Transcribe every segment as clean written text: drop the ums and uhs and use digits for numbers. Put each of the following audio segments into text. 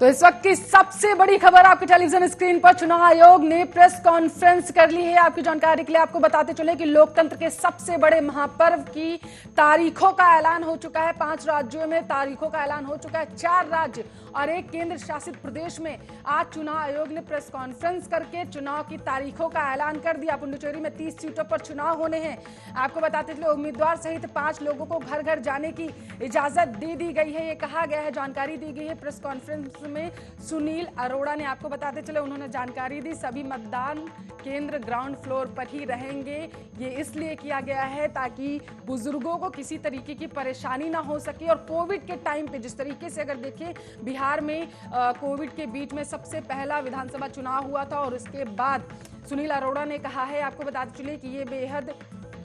तो इस वक्त की सबसे बड़ी खबर आपके टेलीविजन स्क्रीन पर, चुनाव आयोग ने प्रेस कॉन्फ्रेंस कर ली है। आपकी जानकारी के लिए आपको बताते चले कि लोकतंत्र के सबसे बड़े महापर्व की तारीखों का ऐलान हो चुका है। 5 राज्यों में तारीखों का ऐलान हो चुका है। 4 राज्य और एक केंद्र शासित प्रदेश में आज चुनाव आयोग ने प्रेस कॉन्फ्रेंस करके चुनाव की तारीखों का ऐलान कर दिया। पुडुचेरी में 30 सीटों पर चुनाव होने हैं। आपको बताते चले उम्मीदवार सहित 5 लोगों को घर घर जाने की इजाजत दे दी गई है। ये कहा गया है, जानकारी दी गई है प्रेस कॉन्फ्रेंस में सुनील अरोड़ा ने। आपको बताते चले उन्होंने जानकारी दी, सभी मतदान केंद्र ग्राउंड फ्लोर पर ही रहेंगे। ये इसलिए किया गया है ताकि बुजुर्गों को किसी तरीके की परेशानी ना हो सके। और कोविड के टाइम पे जिस तरीके से अगर देखें, बिहार में कोविड के बीच में सबसे पहला विधानसभा चुनाव हुआ था और उसके बाद सुनील अरोड़ा ने कहा है, आपको बताते चले कि ये बेहद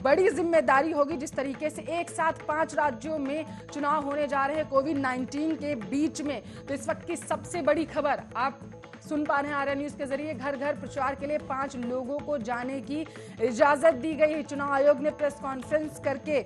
बड़ी जिम्मेदारी होगी जिस तरीके से एक साथ 5 राज्यों में चुनाव होने जा रहे हैं कोविड-19 के बीच में। तो इस वक्त की सबसे बड़ी खबर आप सुन पा रहे हैं आर्या न्यूज के जरिए। घर घर प्रचार के लिए 5 लोगों को जाने की इजाजत दी गई है। चुनाव आयोग ने प्रेस कॉन्फ्रेंस करके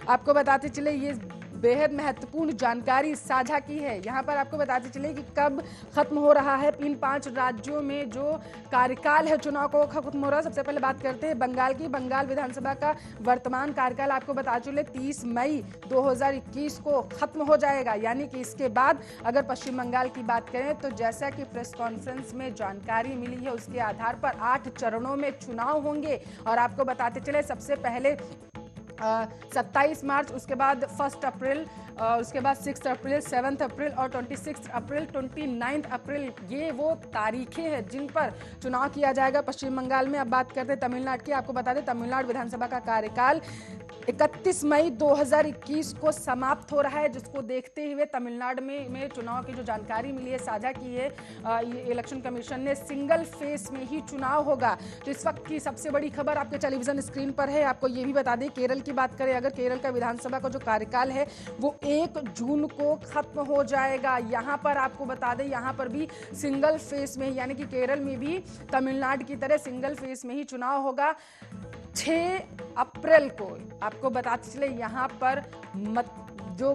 आपको बताते चले ये बेहद महत्वपूर्ण जानकारी साझा की है। यहाँ पर आपको बताते चले कि कब खत्म हो रहा है इन 5 राज्यों में जो कार्यकाल है चुनाव को खत्म हो रहा है। सबसे पहले बात करते हैं बंगाल की। बंगाल विधानसभा का वर्तमान कार्यकाल आपको बता चले 30 मई 2021 को खत्म हो जाएगा। यानी कि इसके बाद अगर पश्चिम बंगाल की बात करें तो जैसा कि प्रेस कॉन्फ्रेंस में जानकारी मिली है उसके आधार पर 8 चरणों में चुनाव होंगे। और आपको बताते चले सबसे पहले 27 मार्च, उसके बाद 1 अप्रैल, उसके बाद 6 अप्रैल, 7 अप्रैल और 26 अप्रैल, 29 अप्रैल, ये वो तारीखें हैं जिन पर चुनाव किया जाएगा पश्चिम बंगाल में। अब बात करते हैं तमिलनाडु की। आपको बता दें तमिलनाडु विधानसभा का कार्यकाल 31 मई 2021 को समाप्त हो रहा है, जिसको देखते हुए तमिलनाडु में चुनाव की जो जानकारी मिली है साझा की है इलेक्शन कमीशन ने, सिंगल फेस में ही चुनाव होगा। तो इस वक्त की सबसे बड़ी खबर आपके टेलीविजन स्क्रीन पर है। आपको ये भी बता दें केरल की बात करें, अगर केरल का विधानसभा का जो कार्यकाल है वो 1 जून को खत्म हो जाएगा। यहाँ पर आपको बता दें यहाँ पर भी सिंगल फेस में, यानी कि केरल में भी तमिलनाडु की तरह सिंगल फेस में ही चुनाव होगा। 6 अप्रैल को आपको बताते चले यहाँ पर जो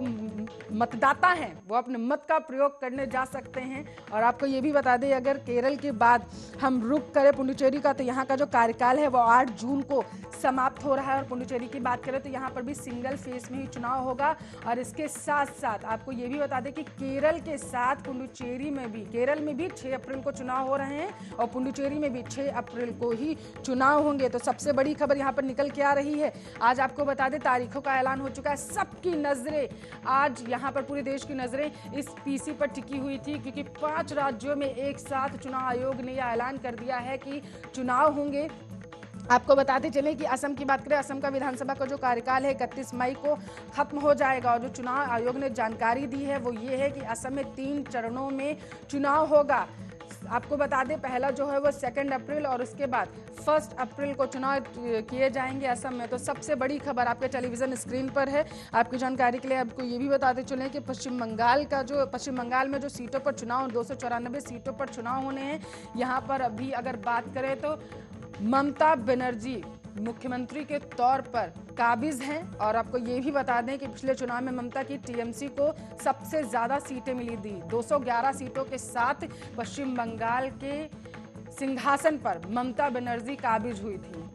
मतदाता हैं वो अपने मत का प्रयोग करने जा सकते हैं। और आपको ये भी बता दें अगर केरल के बाद हम रुक करें पुडुचेरी का, तो यहाँ का जो कार्यकाल है वो 8 जून को समाप्त हो रहा है। और पुडुचेरी की बात करें तो यहाँ पर भी सिंगल फेस में ही चुनाव होगा। और इसके साथ साथ आपको ये भी बता दें कि केरल के साथ पुडुचेरी में भी, केरल में भी 6 अप्रैल को चुनाव हो रहे हैं और पुडुचेरी में भी 6 अप्रैल को ही चुनाव होंगे। तो सबसे बड़ी खबर यहाँ पर निकल के आ रही है। आज आपको बता दें तारीखों का ऐलान हो चुका है। सबकी नजरें आज यहाँ पर, पूरे देश की नजरें इस पीसी पर टिकी हुई थी क्योंकि 5 राज्यों में एक साथ चुनाव आयोग ने यह ऐलान कर दिया है कि चुनाव होंगे। आपको बताते चलें कि असम की बात करें, असम का विधानसभा का जो कार्यकाल है 31 मई को खत्म हो जाएगा। और जो चुनाव आयोग ने जानकारी दी है वो ये है कि असम में 3 चरणों में चुनाव होगा। आपको बता दें पहला जो है वो 2 अप्रैल और उसके बाद 1 अप्रैल को चुनाव किए जाएंगे असम में। तो सबसे बड़ी खबर आपके टेलीविजन स्क्रीन पर है। आपकी जानकारी के लिए आपको ये भी बताते चलें कि पश्चिम बंगाल में जो सीटों पर चुनाव 294 सीटों पर चुनाव होने हैं। यहाँ पर अभी अगर बात करें तो ममता बनर्जी मुख्यमंत्री के तौर पर काबिज हैं। और आपको ये भी बता दें कि पिछले चुनाव में ममता की टीएमसी को सबसे ज्यादा सीटें मिली थी। 211 सीटों के साथ पश्चिम बंगाल के सिंहासन पर ममता बनर्जी काबिज हुई थी।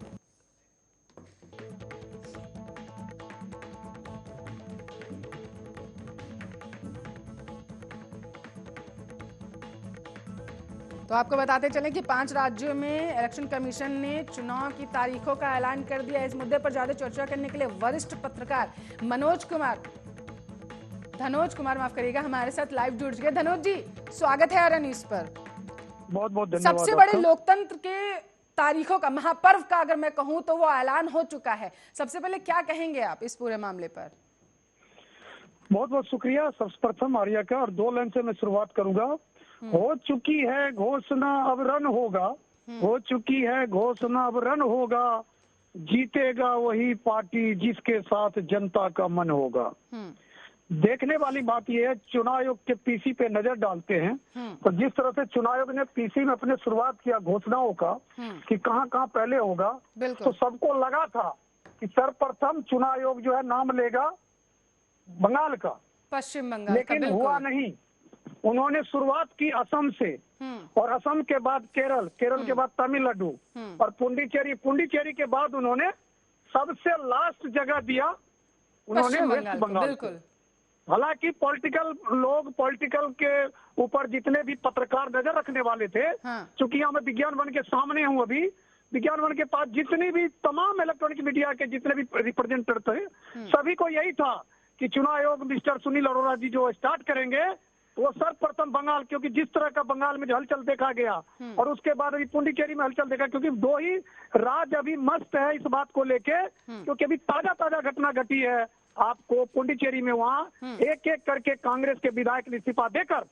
तो आपको बताते चलें कि 5 राज्यों में इलेक्शन कमीशन ने चुनाव की तारीखों का ऐलान कर दिया। इस मुद्दे पर ज्यादा चर्चा करने के लिए वरिष्ठ पत्रकार धनोज कुमार माफ करिएगा, हमारे साथ लाइव जुड़ गए। धनोज जी, स्वागत है आर्या न्यूज पर। बहुत बहुत धन्यवाद। सबसे बड़े लोकतंत्र के तारीखों का, महापर्व का अगर मैं कहूं तो वो ऐलान हो चुका है। सबसे पहले क्या कहेंगे आप इस पूरे मामले पर? बहुत बहुत शुक्रिया सर्वप्रथम आर्या का। और 2 लाइन से मैं शुरुआत करूंगा। हो चुकी है घोषणा अब रन होगा, हो चुकी है घोषणा अब रन होगा, जीतेगा वही पार्टी जिसके साथ जनता का मन होगा। देखने वाली बात यह है, चुनाव आयोग के पीसी पे नजर डालते हैं तो जिस तरह से चुनाव आयोग ने पीसी में अपने शुरुआत किया घोषणाओं का कि कहां कहां पहले होगा, तो सबको लगा था कि सर्वप्रथम चुनाव आयोग जो है नाम लेगा बंगाल का, पश्चिम बंगाल, लेकिन हुआ नहीं। उन्होंने शुरुआत की असम से, और असम के बाद केरल, केरल के बाद तमिलनाडु, और पुडुचेरी के बाद उन्होंने सबसे लास्ट जगह दिया उन्होंने पश्चिम वेस्ट बंगाल को, बंगाल। बिल्कुल। हालांकि पॉलिटिकल के ऊपर जितने भी पत्रकार नजर रखने वाले थे, चूंकि मैं विज्ञान वन के सामने हूं अभी, विज्ञान वन के पास जितनी भी तमाम इलेक्ट्रॉनिक मीडिया के जितने भी रिप्रेजेंटेटिव थे, सभी को यही था कि चुनाव आयोग मिस्टर सुनील अरोड़ा जी जो स्टार्ट करेंगे वो सर्वप्रथम बंगाल, क्योंकि जिस तरह का बंगाल में जो हलचल देखा गया, और उसके बाद अभी पुडुचेरी में हलचल देखा, क्योंकि दो ही राज्य अभी मस्त है इस बात को लेके, क्योंकि अभी ताजा घटना घटी है। आपको पुडुचेरी में वहाँ एक एक करके कांग्रेस के विधायक ने इस्तीफा देकर,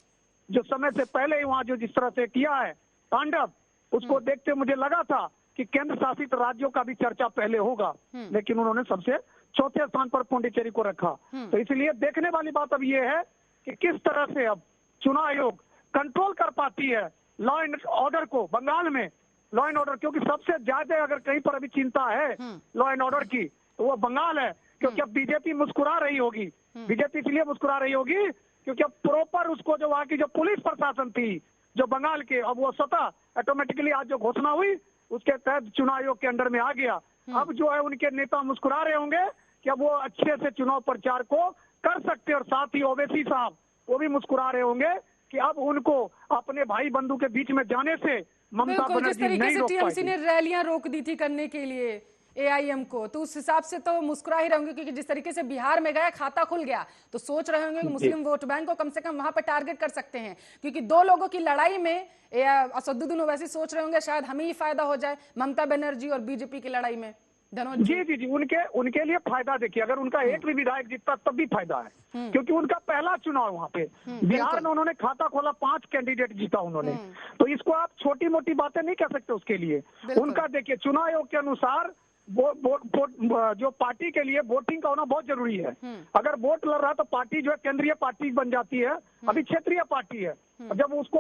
जो समय से पहले ही वहाँ जो जिस तरह से किया है तांडव, उसको देखते मुझे लगा था कि केंद्र शासित राज्यों का भी चर्चा पहले होगा, लेकिन उन्होंने सबसे चौथे स्थान पर पुडुचेरी को रखा। तो इसलिए देखने वाली बात अब ये है कि किस तरह से अब चुनाव आयोग कंट्रोल कर पाती है लॉ एंड ऑर्डर को बंगाल में। लॉ एंड ऑर्डर, क्योंकि सबसे ज्यादा अगर कहीं पर अभी चिंता है लॉ एंड ऑर्डर की, तो वो बंगाल है। क्योंकि अब बीजेपी मुस्कुरा रही होगी, बीजेपी इसलिए मुस्कुरा रही होगी क्योंकि अब प्रॉपर उसको जो वहाँ की जो पुलिस प्रशासन थी जो बंगाल के, अब वो स्वतः ऑटोमेटिकली आज जो घोषणा हुई उसके तहत चुनाव आयोग के अंडर में आ गया। अब जो है उनके नेता मुस्कुरा रहे होंगे कि अब वो अच्छे से चुनाव प्रचार को कर सकते, और साथ ही ओवैसी साहब वो भी मुस्कुरा रहे होंगे कि अब उनको अपने भाई बंधु के बीच में जाने से ममता बनर्जी नहीं रोक टीएमसी ने रैलियां रोक दी थी करने के लिए एआईएम को, तो उस हिसाब से तो मुस्कुरा ही रहे होंगे, क्योंकि जिस तरीके से बिहार में गया खाता खुल गया, तो सोच रहे होंगे कि मुस्लिम वोट बैंक को कम से कम वहां पर टारगेट कर सकते हैं, क्योंकि दो लोगों की लड़ाई में असदुद्दीन ओवैसी सोच रहे होंगे शायद हमें ही फायदा हो जाए ममता बनर्जी और बीजेपी की लड़ाई में। जी, उनके लिए फायदा। देखिए, अगर उनका एक भी विधायक जीतता तब भी फायदा है, क्योंकि उनका पहला चुनाव वहाँ पे बिहार में उन्होंने खाता खोला, 5 कैंडिडेट जीता उन्होंने, तो इसको आप छोटी मोटी बातें नहीं कह सकते उसके लिए। उनका देखिए चुनाव आयोग के अनुसार जो पार्टी के लिए वोटिंग का होना बहुत जरूरी है। अगर वोट लड़ रहा है तो पार्टी जो है केंद्रीय पार्टी बन जाती है, अभी क्षेत्रीय पार्टी है। जब उसको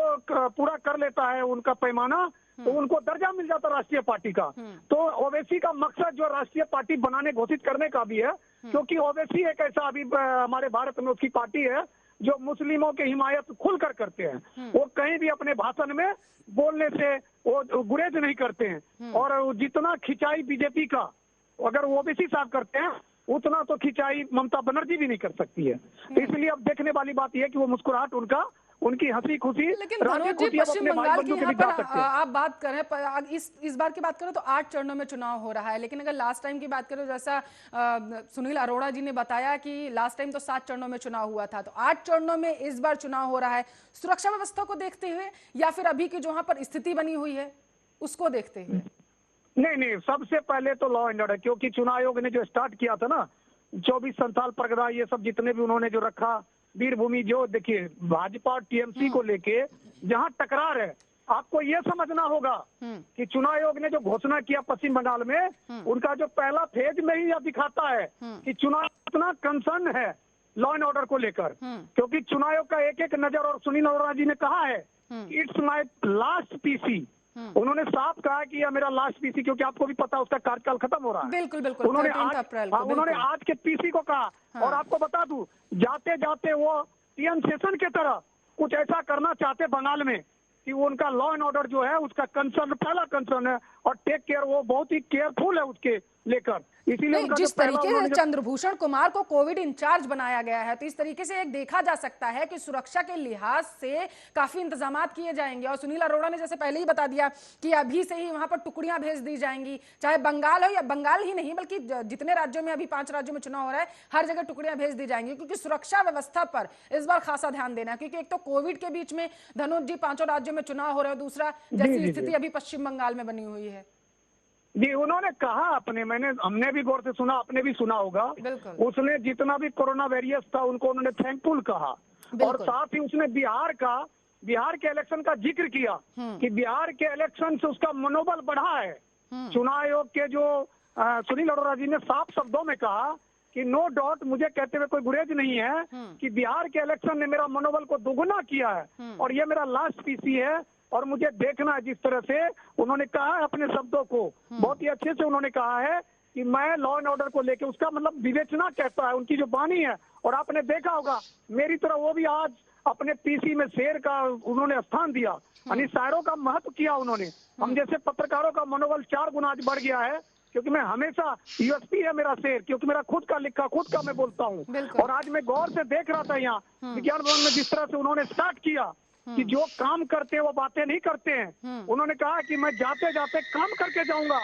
पूरा कर लेता है उनका पैमाना, तो उनको दर्जा मिल जाता राष्ट्रीय पार्टी का। तो ओवैसी का मकसद जो राष्ट्रीय पार्टी बनाने घोषित करने का भी है, क्योंकि ओवैसी एक ऐसा अभी हमारे भारत में उसकी पार्टी है जो मुस्लिमों की हिमायत खुलकर करते हैं। वो कहीं भी अपने भाषण में बोलने से वो गुरेज नहीं करते हैं, और जितना खिंचाई बीजेपी का अगर ओवैसी साहब करते हैं उतना तो खिंचाई ममता बनर्जी भी नहीं कर सकती है। तो इसलिए अब देखने वाली बात यह है कि वो मुस्कुराहट उनकी हंसी खुशी, लेकिन धनोज जी पश्चिम बंगाल की यहाँ पर आप बात करें, इस बार की बात करें तो 8 चरणों में चुनाव हो रहा है, लेकिन अगर लास्ट टाइम की बात करें, जैसा सुनील अरोड़ा जी ने बताया कि लास्ट टाइम तो 7 चरणों में चुनाव हुआ था, तो 8 चरणों में इस बार चुनाव हो रहा है। सुरक्षा व्यवस्था को देखते हुए या फिर अभी की जो वहां पर स्थिति बनी हुई है उसको देखते हुए? नहीं, सबसे पहले तो लॉ एंड ऑर्डर, क्योंकि चुनाव आयोग ने जो स्टार्ट किया था ना 24 संथाल परगना, ये सब जितने भी उन्होंने जो रखा, वीरभूमि, जो देखिए भाजपा और टीएमसी को लेके जहां टकरार है, आपको ये समझना होगा कि चुनाव आयोग ने जो घोषणा किया पश्चिम बंगाल में, उनका जो पहला फेज में ही यह दिखाता है कि चुनाव इतना कंसर्न है लॉ एंड ऑर्डर को लेकर, क्योंकि चुनाव आयोग का एक एक नजर, और सुनील अरोड़ा जी ने कहा है इट्स माय लास्ट पीसी, उन्होंने साफ कहा कि यह मेरा लास्ट पीसी, क्योंकि आपको भी पता उसका कार्यकाल खत्म हो रहा है। बिल्कुल उन्होंने आज के पीसी को कहा। और आपको बता दूं, जाते जाते वो टीएन सेशन के तरह कुछ ऐसा करना चाहते बंगाल में कि उनका लॉ एंड ऑर्डर जो है उसका कंसर्न, पहला कंसर्न है, और टेक केयर, वो बहुत ही केयरफुल है उसके लेकर। इसीलिए जिस तरीके से चंद्रभूषण कुमार को कोविड इंचार्ज बनाया गया है, तो इस तरीके से एक देखा जा सकता है कि सुरक्षा के लिहाज से काफी इंतजाम किए जाएंगे। और सुनील अरोड़ा ने जैसे पहले ही बता दिया कि अभी से ही वहां पर टुकड़ियां भेज दी जाएंगी, चाहे बंगाल हो, या बंगाल ही नहीं बल्कि जितने राज्यों में अभी 5 राज्यों में चुनाव हो रहा है, हर जगह टुकड़ियां भेज दी जाएंगी, क्योंकि सुरक्षा व्यवस्था पर इस बार खासा ध्यान देना है। क्योंकि एक तो कोविड के बीच में धनोज जी 5 राज्यों में चुनाव हो रहे हैं, दूसरा जैसी स्थिति अभी पश्चिम बंगाल में बनी हुई है। जी, उन्होंने कहा, हमने भी गौर से सुना, आपने भी सुना होगा, उसने जितना भी कोरोना वेरियस था उनको उन्होंने थैंकफुल कहा, और साथ ही उसने बिहार के इलेक्शन का जिक्र किया कि बिहार के इलेक्शन से उसका मनोबल बढ़ा है। चुनाव आयोग के जो सुनील अरोड़ा जी ने साफ शब्दों में कहा कि नो डाउट, मुझे कहते हुए कोई गुरेज नहीं है कि बिहार के इलेक्शन ने मेरा मनोबल को दोगुना किया है, और ये मेरा लास्ट पीसी है, और मुझे देखना है। जिस तरह से उन्होंने कहा है अपने शब्दों को, बहुत ही अच्छे से उन्होंने कहा है कि मैं लॉ एंड ऑर्डर को लेके, उसका मतलब विवेचना कहता है, उनकी जो वाणी है। और आपने देखा होगा मेरी तरह वो भी आज अपने पीसी में शेर का उन्होंने स्थान दिया, यानी शायरों का महत्व किया उन्होंने। हम जैसे पत्रकारों का मनोबल 4 गुना आज बढ़ गया है, क्योंकि मैं हमेशा यूएसपी है मेरा शेर, क्योंकि मेरा खुद का लिखा खुद का मैं बोलता हूँ। और आज मैं गौर से देख रहा था यहाँ विज्ञान भवन में जिस तरह से उन्होंने स्टार्ट किया कि जो काम करते हैं वो बातें नहीं करते हैं। उन्होंने कहा कि मैं जाते जाते काम करके जाऊंगा,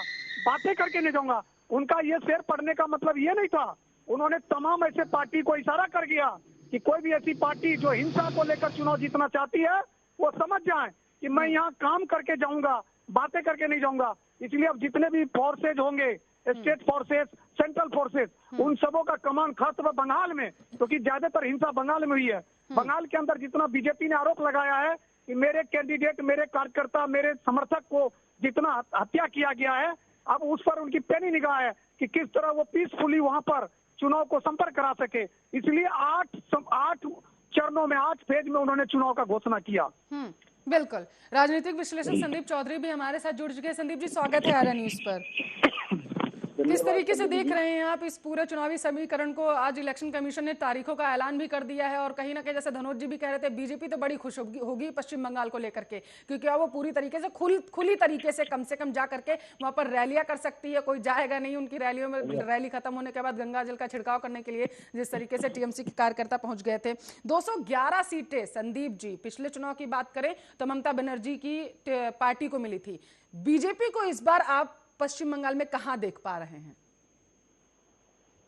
बातें करके नहीं जाऊंगा। उनका ये शेर पढ़ने का मतलब ये नहीं था। उन्होंने तमाम ऐसे पार्टी को इशारा कर दिया कि कोई भी ऐसी पार्टी जो हिंसा को लेकर चुनाव जीतना चाहती है वो समझ जाए कि मैं यहाँ काम करके जाऊंगा, बातें करके नहीं जाऊंगा। इसलिए अब जितने भी फोर्सेज होंगे, स्टेट फोर्सेस, सेंट्रल फोर्सेस, उन सबों का कमान खासतौर पर बंगाल में, क्योंकि ज्यादातर हिंसा बंगाल में हुई है। बंगाल के अंदर जितना बीजेपी ने आरोप लगाया है कि मेरे कैंडिडेट, मेरे कार्यकर्ता, मेरे समर्थक को जितना हत्या किया गया है, अब उस पर उनकी पैनी निगाह है कि किस तरह वो पीसफुली वहां पर चुनाव को संपर्क करा सके। इसलिए 8 चरणों में 8 फेज में उन्होंने चुनाव का घोषणा किया। बिल्कुल। राजनीतिक विश्लेषक संदीप चौधरी भी हमारे साथ जुड़ चुके हैं। संदीप जी, स्वागत है आर्या न्यूज पर। किस तरीके से देख रहे हैं आप इस पूरे चुनावी समीकरण को? आज इलेक्शन कमीशन ने तारीखों का ऐलान भी कर दिया है और कहीं ना कहीं जैसे धनोज जी भी कह रहे थे, बीजेपी तो बड़ी खुश होगी पश्चिम बंगाल को लेकर के, क्योंकि अब वो पूरी तरीके से खुली तरीके से कम जा करके वहां पर रैलियां कर सकती है। कोई जाएगा नहीं उनकी रैलियों में। रैली खत्म होने के बाद गंगा जल का छिड़काव करने के लिए जिस तरीके से टीएमसी के कार्यकर्ता पहुंच गए थे। 211 सीटें संदीप जी पिछले चुनाव की बात करें तो ममता बनर्जी की पार्टी को मिली थी। बीजेपी को इस बार आप पश्चिम बंगाल में कहां देख पा रहे हैं?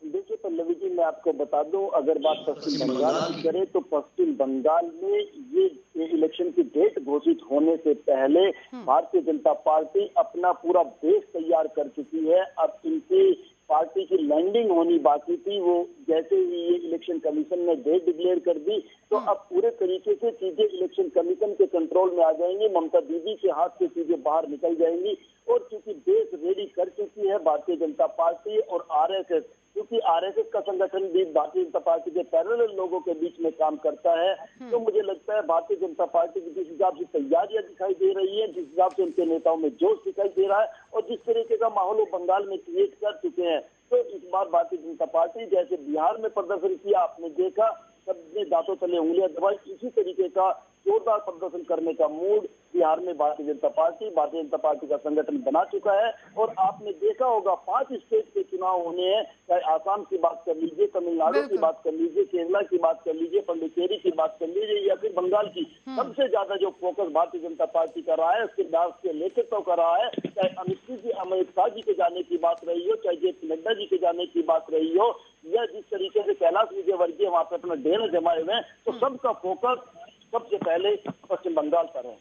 देखिए पल्लवी जी, मैं आपको बता दूं, अगर बात पश्चिम बंगाल की करें तो पश्चिम बंगाल में ये इलेक्शन की डेट घोषित होने से पहले भारतीय जनता पार्टी अपना पूरा बेस तैयार कर चुकी है। अब इनकी पार्टी की लैंडिंग होनी बाकी थी। वो जैसे ही ये इलेक्शन कमीशन ने डेट डिक्लेयर कर दी तो अब पूरे तरीके से चीजें इलेक्शन कमीशन के कंट्रोल में आ जाएंगी, ममता दीदी के हाथ से चीजें बाहर निकल जाएंगी। और चूंकि बेस रेडी कर चुकी है भारतीय जनता पार्टी और आरएसएस, क्योंकि आरएसएस का संगठन भी भारतीय जनता पार्टी के पैरेलल लोगों के बीच में काम करता है, तो मुझे लगता है भारतीय जनता पार्टी की जिस हिसाब से तैयारियां दिखाई दे रही है, जिस हिसाब से उनके नेताओं में जोश दिखाई दे रहा है और जिस तरीके का माहौल वो बंगाल में क्रिएट कर चुके हैं, तो इस बार भारतीय जनता पार्टी जैसे बिहार में प्रदर्शन किया आपने देखा, सबने दांतों तले उंगलियां दबाई, इसी तरीके का जोरदार प्रदर्शन करने का मूड बिहार में भारतीय जनता पार्टी का संगठन बना चुका है। और आपने देखा होगा 5 स्टेट के चुनाव होने हैं, चाहे आसाम की बात कर लीजिए, तमिलनाडु की बात कर लीजिए, केरला की बात कर लीजिए, पौंडीचेरी की बात कर लीजिए या फिर बंगाल की, सबसे ज्यादा जो फोकस भारतीय जनता पार्टी का रहा है, उसके दाव के नेतृत्व का रहा है। चाहे अमित शाह जी के जाने की बात रही हो, चाहे जेपी नड्डा जी के जाने की बात रही हो, या जिस तरीके से कैलाश विजयवर्गीय वहां पे अपना डेरा जमाए हुए हैं, तो सबका फोकस सबसे पहले पश्चिम बंगाल पर है।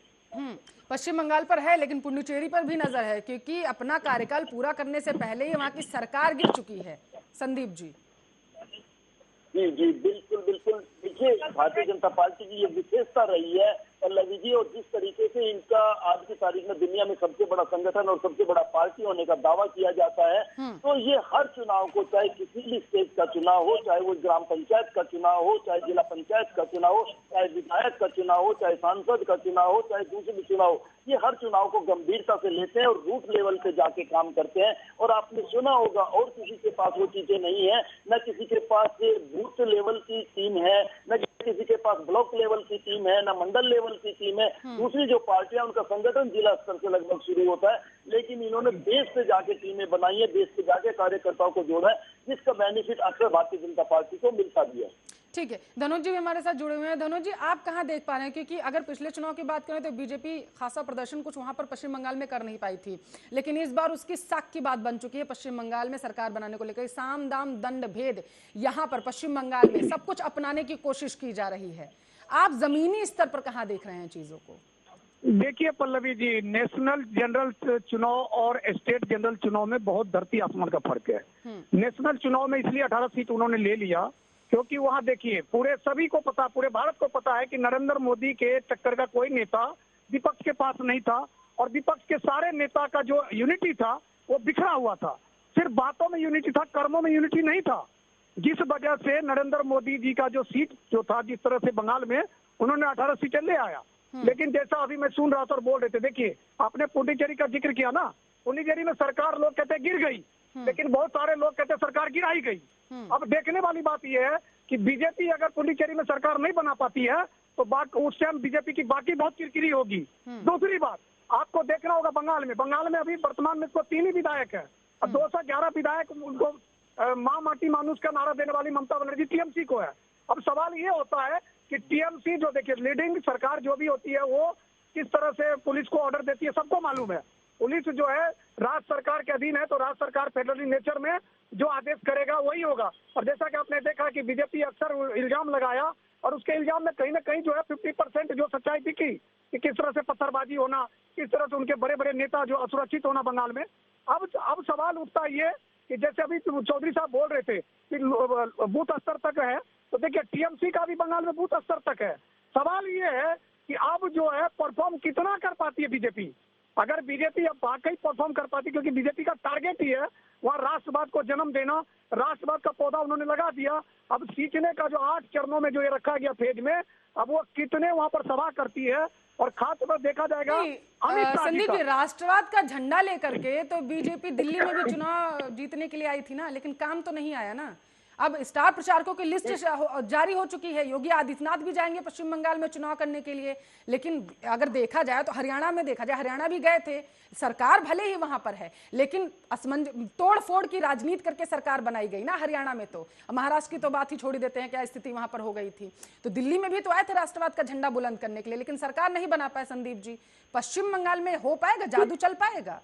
पश्चिम बंगाल पर है, लेकिन पुडुचेरी पर भी नजर है, क्योंकि अपना कार्यकाल पूरा करने से पहले ही वहां की सरकार गिर चुकी है। संदीप जी। जी बिल्कुल। देखिए भारतीय जनता पार्टी की ये विशेषता रही है पल्लवी जी, और जिस तरीके से इनका आज की तारीख में दुनिया में सबसे बड़ा संगठन और सबसे बड़ा पार्टी होने का दावा किया जाता है, तो ये हर चुनाव को, चाहे किसी भी स्टेट का चुनाव हो, चाहे वो ग्राम पंचायत का चुनाव हो, चाहे जिला पंचायत का चुनाव हो, चाहे विधायक का चुनाव हो, चाहे सांसद का चुनाव हो, चाहे दूसरे भी चुनाव हो, ये हर चुनाव को गंभीरता से लेते हैं और रूट लेवल पे जाके काम करते हैं। और आपने सुना होगा और किसी के पास वो चीजें नहीं है, न किसी के पास बूथ लेवल की टीम है, न किसी के पास ब्लॉक लेवल की टीम है, न मंडल लेवल की टीम है। दूसरी जो पार्टियां, उनका संगठन जिला स्तर से लगभग शुरू होता है, लेकिन इन्होंने देश से जाके टीमें बनाई है, देश से जाके कार्यकर्ताओं को जोड़ा है, जिसका बेनिफिट अक्सर भारतीय जनता पार्टी को मिलता भी है। ठीक है, धनोज जी भी हमारे साथ जुड़े हुए हैं। धनोज जी, आप कहां देख पा रहे हैं? क्योंकि अगर पिछले चुनाव की बात करें तो बीजेपी खासा प्रदर्शन कुछ वहां पर पश्चिम बंगाल में कर नहीं पाई थी, लेकिन इस बार उसकी साख की बात बन चुकी है पश्चिम बंगाल में सरकार बनाने को लेकर। साम दाम दंड भेद यहां पर पश्चिम बंगाल में सब कुछ अपनाने की कोशिश की जा रही है। आप जमीनी स्तर पर कहां देख रहे हैं चीजों को? देखिए पल्लवी जी, नेशनल जनरल चुनाव और स्टेट जनरल चुनाव में बहुत धरती आसमान का फर्क है। नेशनल चुनाव में इसलिए 18 सीट उन्होंने ले लिया क्योंकि वहां देखिए पूरे सभी को पता, पूरे भारत को पता है कि नरेंद्र मोदी के टक्कर का कोई नेता विपक्ष के पास नहीं था, और विपक्ष के सारे नेता का जो यूनिटी था वो बिखरा हुआ था। सिर्फ बातों में यूनिटी था, कर्मों में यूनिटी नहीं था, जिस वजह से नरेंद्र मोदी जी का जो सीट जो था, जिस तरह से बंगाल में उन्होंने 18 सीटें ले आया। लेकिन जैसा अभी मैं सुन रहा था और बोल रहे थे, देखिए आपने पुडुचेरी का जिक्र किया ना, पुडुचेरी में सरकार लोग कहते गिर गई, लेकिन बहुत सारे लोग कहते सरकार गिराई गई। अब देखने वाली बात यह है कि बीजेपी अगर पुडुचेरी में सरकार नहीं बना पाती है तो उस टाइम बीजेपी की बाकी बहुत किरकिरी होगी। दूसरी बात आपको देखना होगा बंगाल में अभी वर्तमान में इसको 3 ही विधायक है और 211 विधायक उनको माँ माटी मानुष का नारा देने वाली ममता बनर्जी टीएमसी को है। अब सवाल ये होता है कि टीएमसी जो देखिए लीडिंग सरकार जो भी होती है वो किस तरह से पुलिस को ऑर्डर देती है सबको मालूम है। पुलिस जो है राज्य सरकार के अधीन है, तो राज्य सरकार फेडरल नेचर में जो आदेश करेगा वही होगा। और जैसा कि आपने देखा कि बीजेपी अक्सर इल्जाम लगाया और उसके इल्जाम में कहीं ना कहीं जो है 50% जो सच्चाई दिखी कि किस तरह से पत्थरबाजी होना, किस तरह से उनके बड़े बड़े नेता जो असुरक्षित होना बंगाल में। अब सवाल उठता ये कि जैसे अभी चौधरी साहब बोल रहे थे कि बूथ स्तर तक है, तो देखिए टीएमसी का भी बंगाल में बूथ स्तर तक है। सवाल ये है कि अब जो है परफॉर्म कितना कर पाती है बीजेपी। अगर बीजेपी अब वाकई परफॉर्म कर पाती, क्योंकि बीजेपी का टारगेट ही है वहाँ राष्ट्रवाद को जन्म देना, राष्ट्रवाद का पौधा उन्होंने लगा दिया। अब सींचने का जो 8 चरणों में जो ये रखा गया फेज में, अब वो कितने वहाँ पर सभा करती है और खास तौर पर देखा जाएगा संदीप जी, राष्ट्रवाद का झंडा लेकर के तो बीजेपी दिल्ली में भी चुनाव जीतने के लिए आई थी ना, लेकिन काम तो नहीं आया ना। अब स्टार प्रचारकों की लिस्ट जारी हो चुकी है, योगी आदित्यनाथ भी जाएंगे पश्चिम बंगाल में चुनाव करने के लिए। लेकिन अगर देखा जाए तो हरियाणा में देखा जाए, हरियाणा भी गए थे, सरकार भले ही वहां पर है लेकिन तोड़ फोड़ की राजनीति करके सरकार बनाई गई ना हरियाणा में। तो महाराष्ट्र की तो बात ही छोड़ देते हैं, क्या स्थिति वहां पर हो गई थी। तो दिल्ली में भी तो आए थे राष्ट्रवाद का झंडा बुलंद करने के लिए, लेकिन सरकार नहीं बना पाए। संदीप जी, पश्चिम बंगाल में हो पाएगा, जादू चल पाएगा?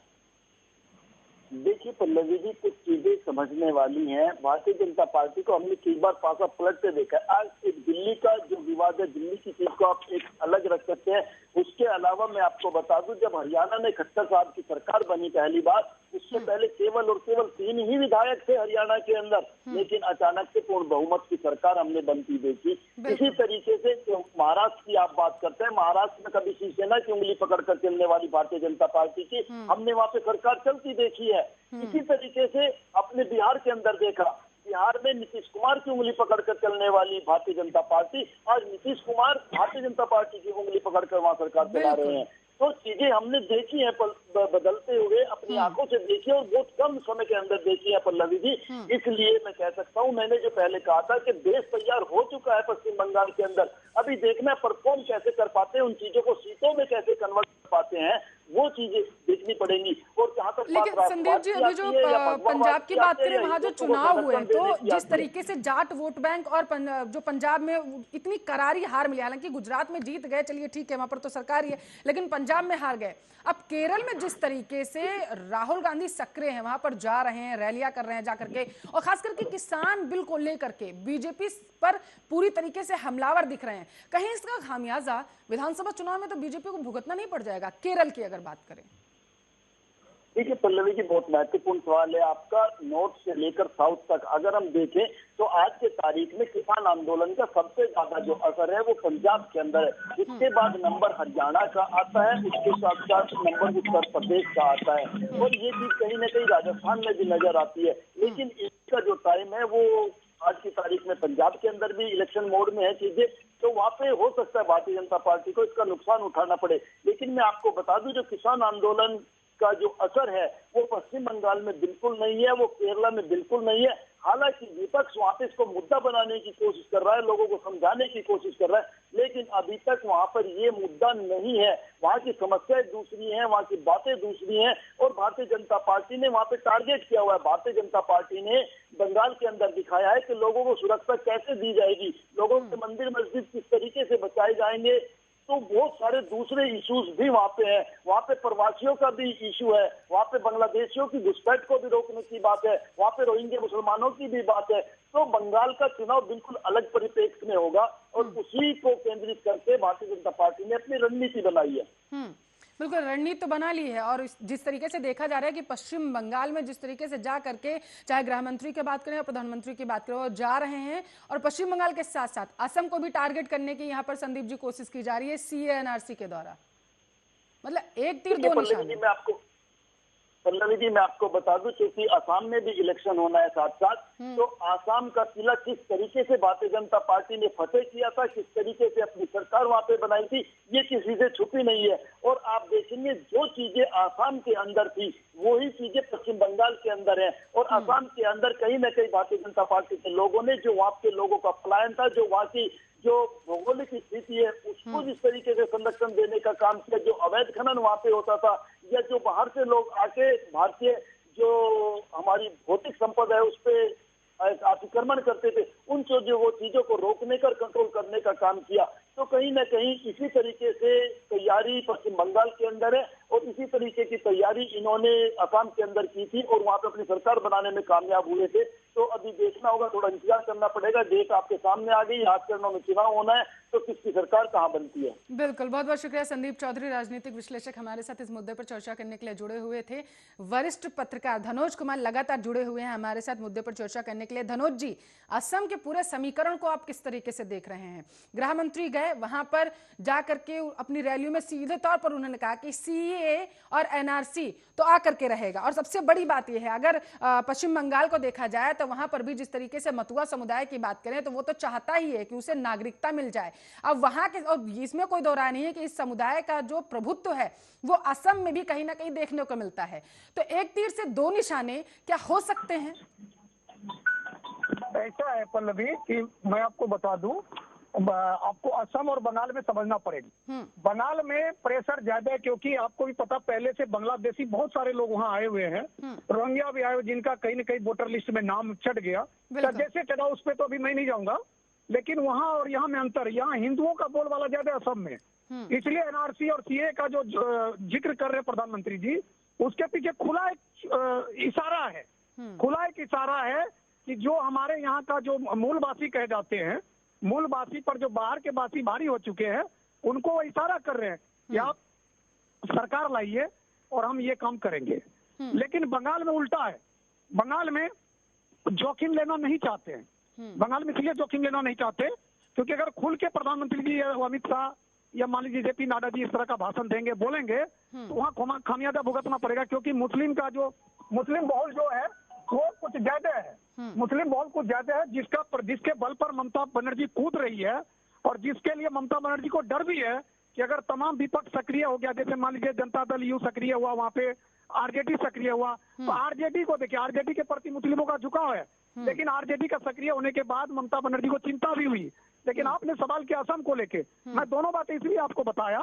देखिए पल्लवी जी, कुछ चीजें समझने वाली हैं। भारतीय जनता पार्टी को हमने कई बार पासा पलटते देखा है। आज एक दिल्ली का जो विवाद है, दिल्ली की चीज को आप एक अलग रख सकते हैं। उसके अलावा मैं आपको बता दूं, जब हरियाणा में खट्टर साहब की सरकार बनी पहली बार, उससे पहले केवल और केवल 3 ही विधायक थे हरियाणा के अंदर, लेकिन अचानक से पूर्ण बहुमत की सरकार हमने बनती देखी। इसी तरीके से जो महाराष्ट्र की आप बात करते हैं, महाराष्ट्र में कभी शिवसेना की उंगली पकड़कर चलने वाली भारतीय जनता पार्टी की हमने वहां पे सरकार चलती देखी है। इसी तरीके से अपने बिहार के अंदर देखा, बिहार में नीतीश कुमार की उंगली पकड़कर चलने वाली भारतीय जनता पार्टी, आज नीतीश कुमार भारतीय जनता पार्टी की उंगली पकड़कर वहां सरकार चला रहे हैं। तो चीजें हमने देखी है बदलते हुए, अपनी आंखों से देखी और बहुत कम समय के अंदर देखी है पल्लवी जी। इसलिए मैं कह सकता हूं, मैंने जो पहले कहा था कि देश तैयार हो चुका है पश्चिम बंगाल के अंदर। अभी देखना परफॉर्म कैसे कर पाते हैं, उन चीजों को सीटों में कैसे कन्वर्ट कर पाते हैं, वो चीजें देखनी पड़ेंगी। और जहां तक लेकिन संदीप जी, अभी जो पंजाब की बात करें, वहां जो चुनाव हुए तो जिस तरीके से जाट वोट बैंक और जो पंजाब में इतनी करारी हार मिली, हालांकि गुजरात में जीत गए, चलिए ठीक है, वहां पर तो सरकार ही है, लेकिन पंजाब में हार गए। अब केरल में जिस तरीके से राहुल गांधी सक्रिय हैं, वहां पर जा रहे हैं, रैलियां कर रहे हैं जाकर के, और खास करके किसान बिल को लेकर के बीजेपी पर पूरी तरीके से हमलावर दिख रहे हैं। कहीं इसका खामियाजा विधानसभा चुनाव में तो बीजेपी को भुगतना नहीं पड़ जाएगा, केरल की अगर बात करें? देखिए पल्लवी जी, बहुत महत्वपूर्ण सवाल है आपका। नॉर्थ से लेकर साउथ तक अगर हम देखें तो आज के तारीख में किसान आंदोलन का सबसे ज्यादा जो असर है वो पंजाब के अंदर है। उसके बाद नंबर हरियाणा का आता है, उसके साथ साथ नंबर उत्तर प्रदेश का आता है, और ये चीज कहीं ना कहीं राजस्थान में भी नजर आती है। लेकिन इसका जो टाइम है वो आज की तारीख में पंजाब के अंदर भी इलेक्शन मोड में है चीजें, तो वहाँ पे हो सकता है भारतीय जनता पार्टी को इसका नुकसान उठाना पड़े। लेकिन मैं आपको बता दूं, जो किसान आंदोलन का जो असर है वो पश्चिम बंगाल में बिल्कुल नहीं है, वो केरला में बिल्कुल नहीं है। हालांकि विपक्ष वहां पे इसको मुद्दा बनाने की कोशिश कर रहा है, लोगों को समझाने की कोशिश कर रहा है, लेकिन अभी तक वहां पर ये मुद्दा नहीं है। वहां की समस्याएं दूसरी हैं, वहां की बातें दूसरी हैं, और भारतीय जनता पार्टी ने वहां पे टारगेट किया हुआ है। भारतीय जनता पार्टी ने बंगाल के अंदर दिखाया है कि लोगों को सुरक्षा कैसे दी जाएगी, लोगों के मंदिर मस्जिद किस तरीके से बचाए जाएंगे। तो बहुत सारे दूसरे इश्यूज भी वहाँ पे हैं। वहाँ पे प्रवासियों का भी इशू है, वहाँ पे बांग्लादेशियों की घुसपैठ को भी रोकने की बात है, वहाँ पे रोहिंग्या मुसलमानों की भी बात है। तो बंगाल का चुनाव बिल्कुल अलग परिप्रेक्ष्य में होगा, और उसी को केंद्रित करके भारतीय जनता पार्टी ने अपनी रणनीति बनाई है। बिल्कुल, रणनीति तो बना ली है। और जिस तरीके से देखा जा रहा है कि पश्चिम बंगाल में जिस तरीके से जा करके, चाहे गृह मंत्री की बात करें और प्रधानमंत्री की बात करें, और जा रहे हैं, और पश्चिम बंगाल के साथ साथ असम को भी टारगेट करने की यहाँ पर संदीप जी कोशिश की जा रही है सीए एनआरसी के द्वारा। मतलब एक तीर दो निशान। पल्लवी जी मैं आपको बता दूं, क्योंकि आसाम में भी इलेक्शन होना है साथ साथ, तो आसाम का किला किस तरीके से भारतीय जनता पार्टी ने फतेह किया था, किस तरीके से अपनी सरकार वहां पे बनाई थी, ये किसी से छुपी नहीं है। और आप देखेंगे जो चीजें आसाम के अंदर थी वही चीजें पश्चिम बंगाल के अंदर है, और आसाम के अंदर कहीं ना कहीं भारतीय जनता पार्टी के लोगों ने, जो वहाँ के लोगों का पलायन था, जो वहाँ की जो भौगोलिक स्थिति है उसको जिस तरीके से संरक्षण देने का काम किया, जो अवैध खनन वहां पे होता था या जो बाहर से लोग आके भारतीय जो हमारी भौतिक संपदा है उस पे अतिक्रमण करते थे, उन वो चीजों को रोकने का, कंट्रोल करने का काम किया। तो कहीं ना कहीं इसी तरीके से तैयारी पश्चिम बंगाल के अंदर है और इसी तरीके की तैयारी इन्होंने असम के अंदर की थी और वहां पे अपनी सरकार बनाने में कामयाब हुए थे। तो अभी देखना होगा, थोड़ा इंतजार करना पड़ेगा। डेट आपके सामने आ गई, 8 चरणों में चुनाव होना है, तो किसकी सरकार कहाँ बनती है। बिल्कुल, बहुत बहुत शुक्रिया संदीप चौधरी, राजनीतिक विश्लेषक हमारे साथ इस मुद्दे पर चर्चा करने के लिए जुड़े हुए थे। वरिष्ठ पत्रकार धनोज कुमार लगातार जुड़े हुए हैं हमारे साथ मुद्दे पर चर्चा करने के लिए। धनोज जी, असम के पूरे समीकरण को आप किस तरीके से देख रहे हैं? गृह मंत्री गए, वहां पर जाकर के अपनी रैलियों में सीधे तौर पर उन्होंने कहा कि सीएए और एनआरसी तो आकर के रहेगा। और सबसे बड़ी बात यह है, अगर पश्चिम बंगाल को देखा जाए तो वहां पर भी जिस तरीके से मतुआ समुदाय की बात करें तो वो तो चाहता ही है कि उसे नागरिकता मिल जाए। अब वहां के, और इसमें कोई दो राय नहीं है कि इस समुदाय का जो प्रभुत्व है वो असम में भी कहीं ना कहीं देखने को मिलता है। तो एक तीर से दो निशाने क्या हो सकते हैं? ऐसा है पल्लवी कि मैं आपको बता दूं, आपको असम और बंगाल में समझना पड़ेगा। बंगाल में प्रेशर ज्यादा है क्योंकि आपको भी पता, पहले से बांग्लादेशी बहुत सारे लोग वहाँ आए हुए हैं, रोहिंग्या भी आए हुए जिनका कहीं न कहीं वोटर लिस्ट में नाम चढ़ गया। जैसे चढ़ा उस पर तो अभी मैं नहीं जाऊंगा, लेकिन वहाँ और यहाँ में अंतर, यहाँ हिंदुओं का बोलबाला ज्यादा असम में, इसलिए एनआरसी और सीए का जो जिक्र कर रहे हैं प्रधानमंत्री जी, उसके पीछे खुला एक इशारा है, खुला एक इशारा है कि जो हमारे यहाँ का जो मूलवासी कहे जाते हैं, मूलवासी पर जो बाहर के वासी भारी हो चुके हैं, उनको वो इशारा कर रहे हैं कि आप सरकार लाइए और हम ये काम करेंगे। लेकिन बंगाल में उल्टा है, बंगाल में जोखिम लेना नहीं चाहते हैं। बंगाल में इसलिए जोखिम लेना नहीं चाहते क्योंकि अगर खुल के प्रधानमंत्री जी अमित शाह या मान लीजिए जेपी नड्डा जी इस तरह का भाषण देंगे, बोलेंगे, तो वहाँ खामियाजा भुगतना पड़ेगा। क्योंकि मुस्लिम का जो मुस्लिम बहुल जो है वो कुछ ज्यादा है, मुस्लिम बहुल कुछ ज्यादा है, जिसके बल पर ममता बनर्जी कूद रही है और जिसके लिए ममता बनर्जी को डर भी है कि अगर तमाम विपक्ष सक्रिय हो गया, जैसे मान लीजिए जनता दल यू सक्रिय हुआ, वहाँ पे आरजेडी सक्रिय हुआ, तो आरजेडी को देखिए, आरजेडी के प्रति मुस्लिमों का झुकाव है, लेकिन आरजेडी का सक्रिय होने के बाद ममता बनर्जी को चिंता भी हुई। लेकिन आपने सवाल किया असम को लेके, मैं दोनों बातें इसलिए आपको बताया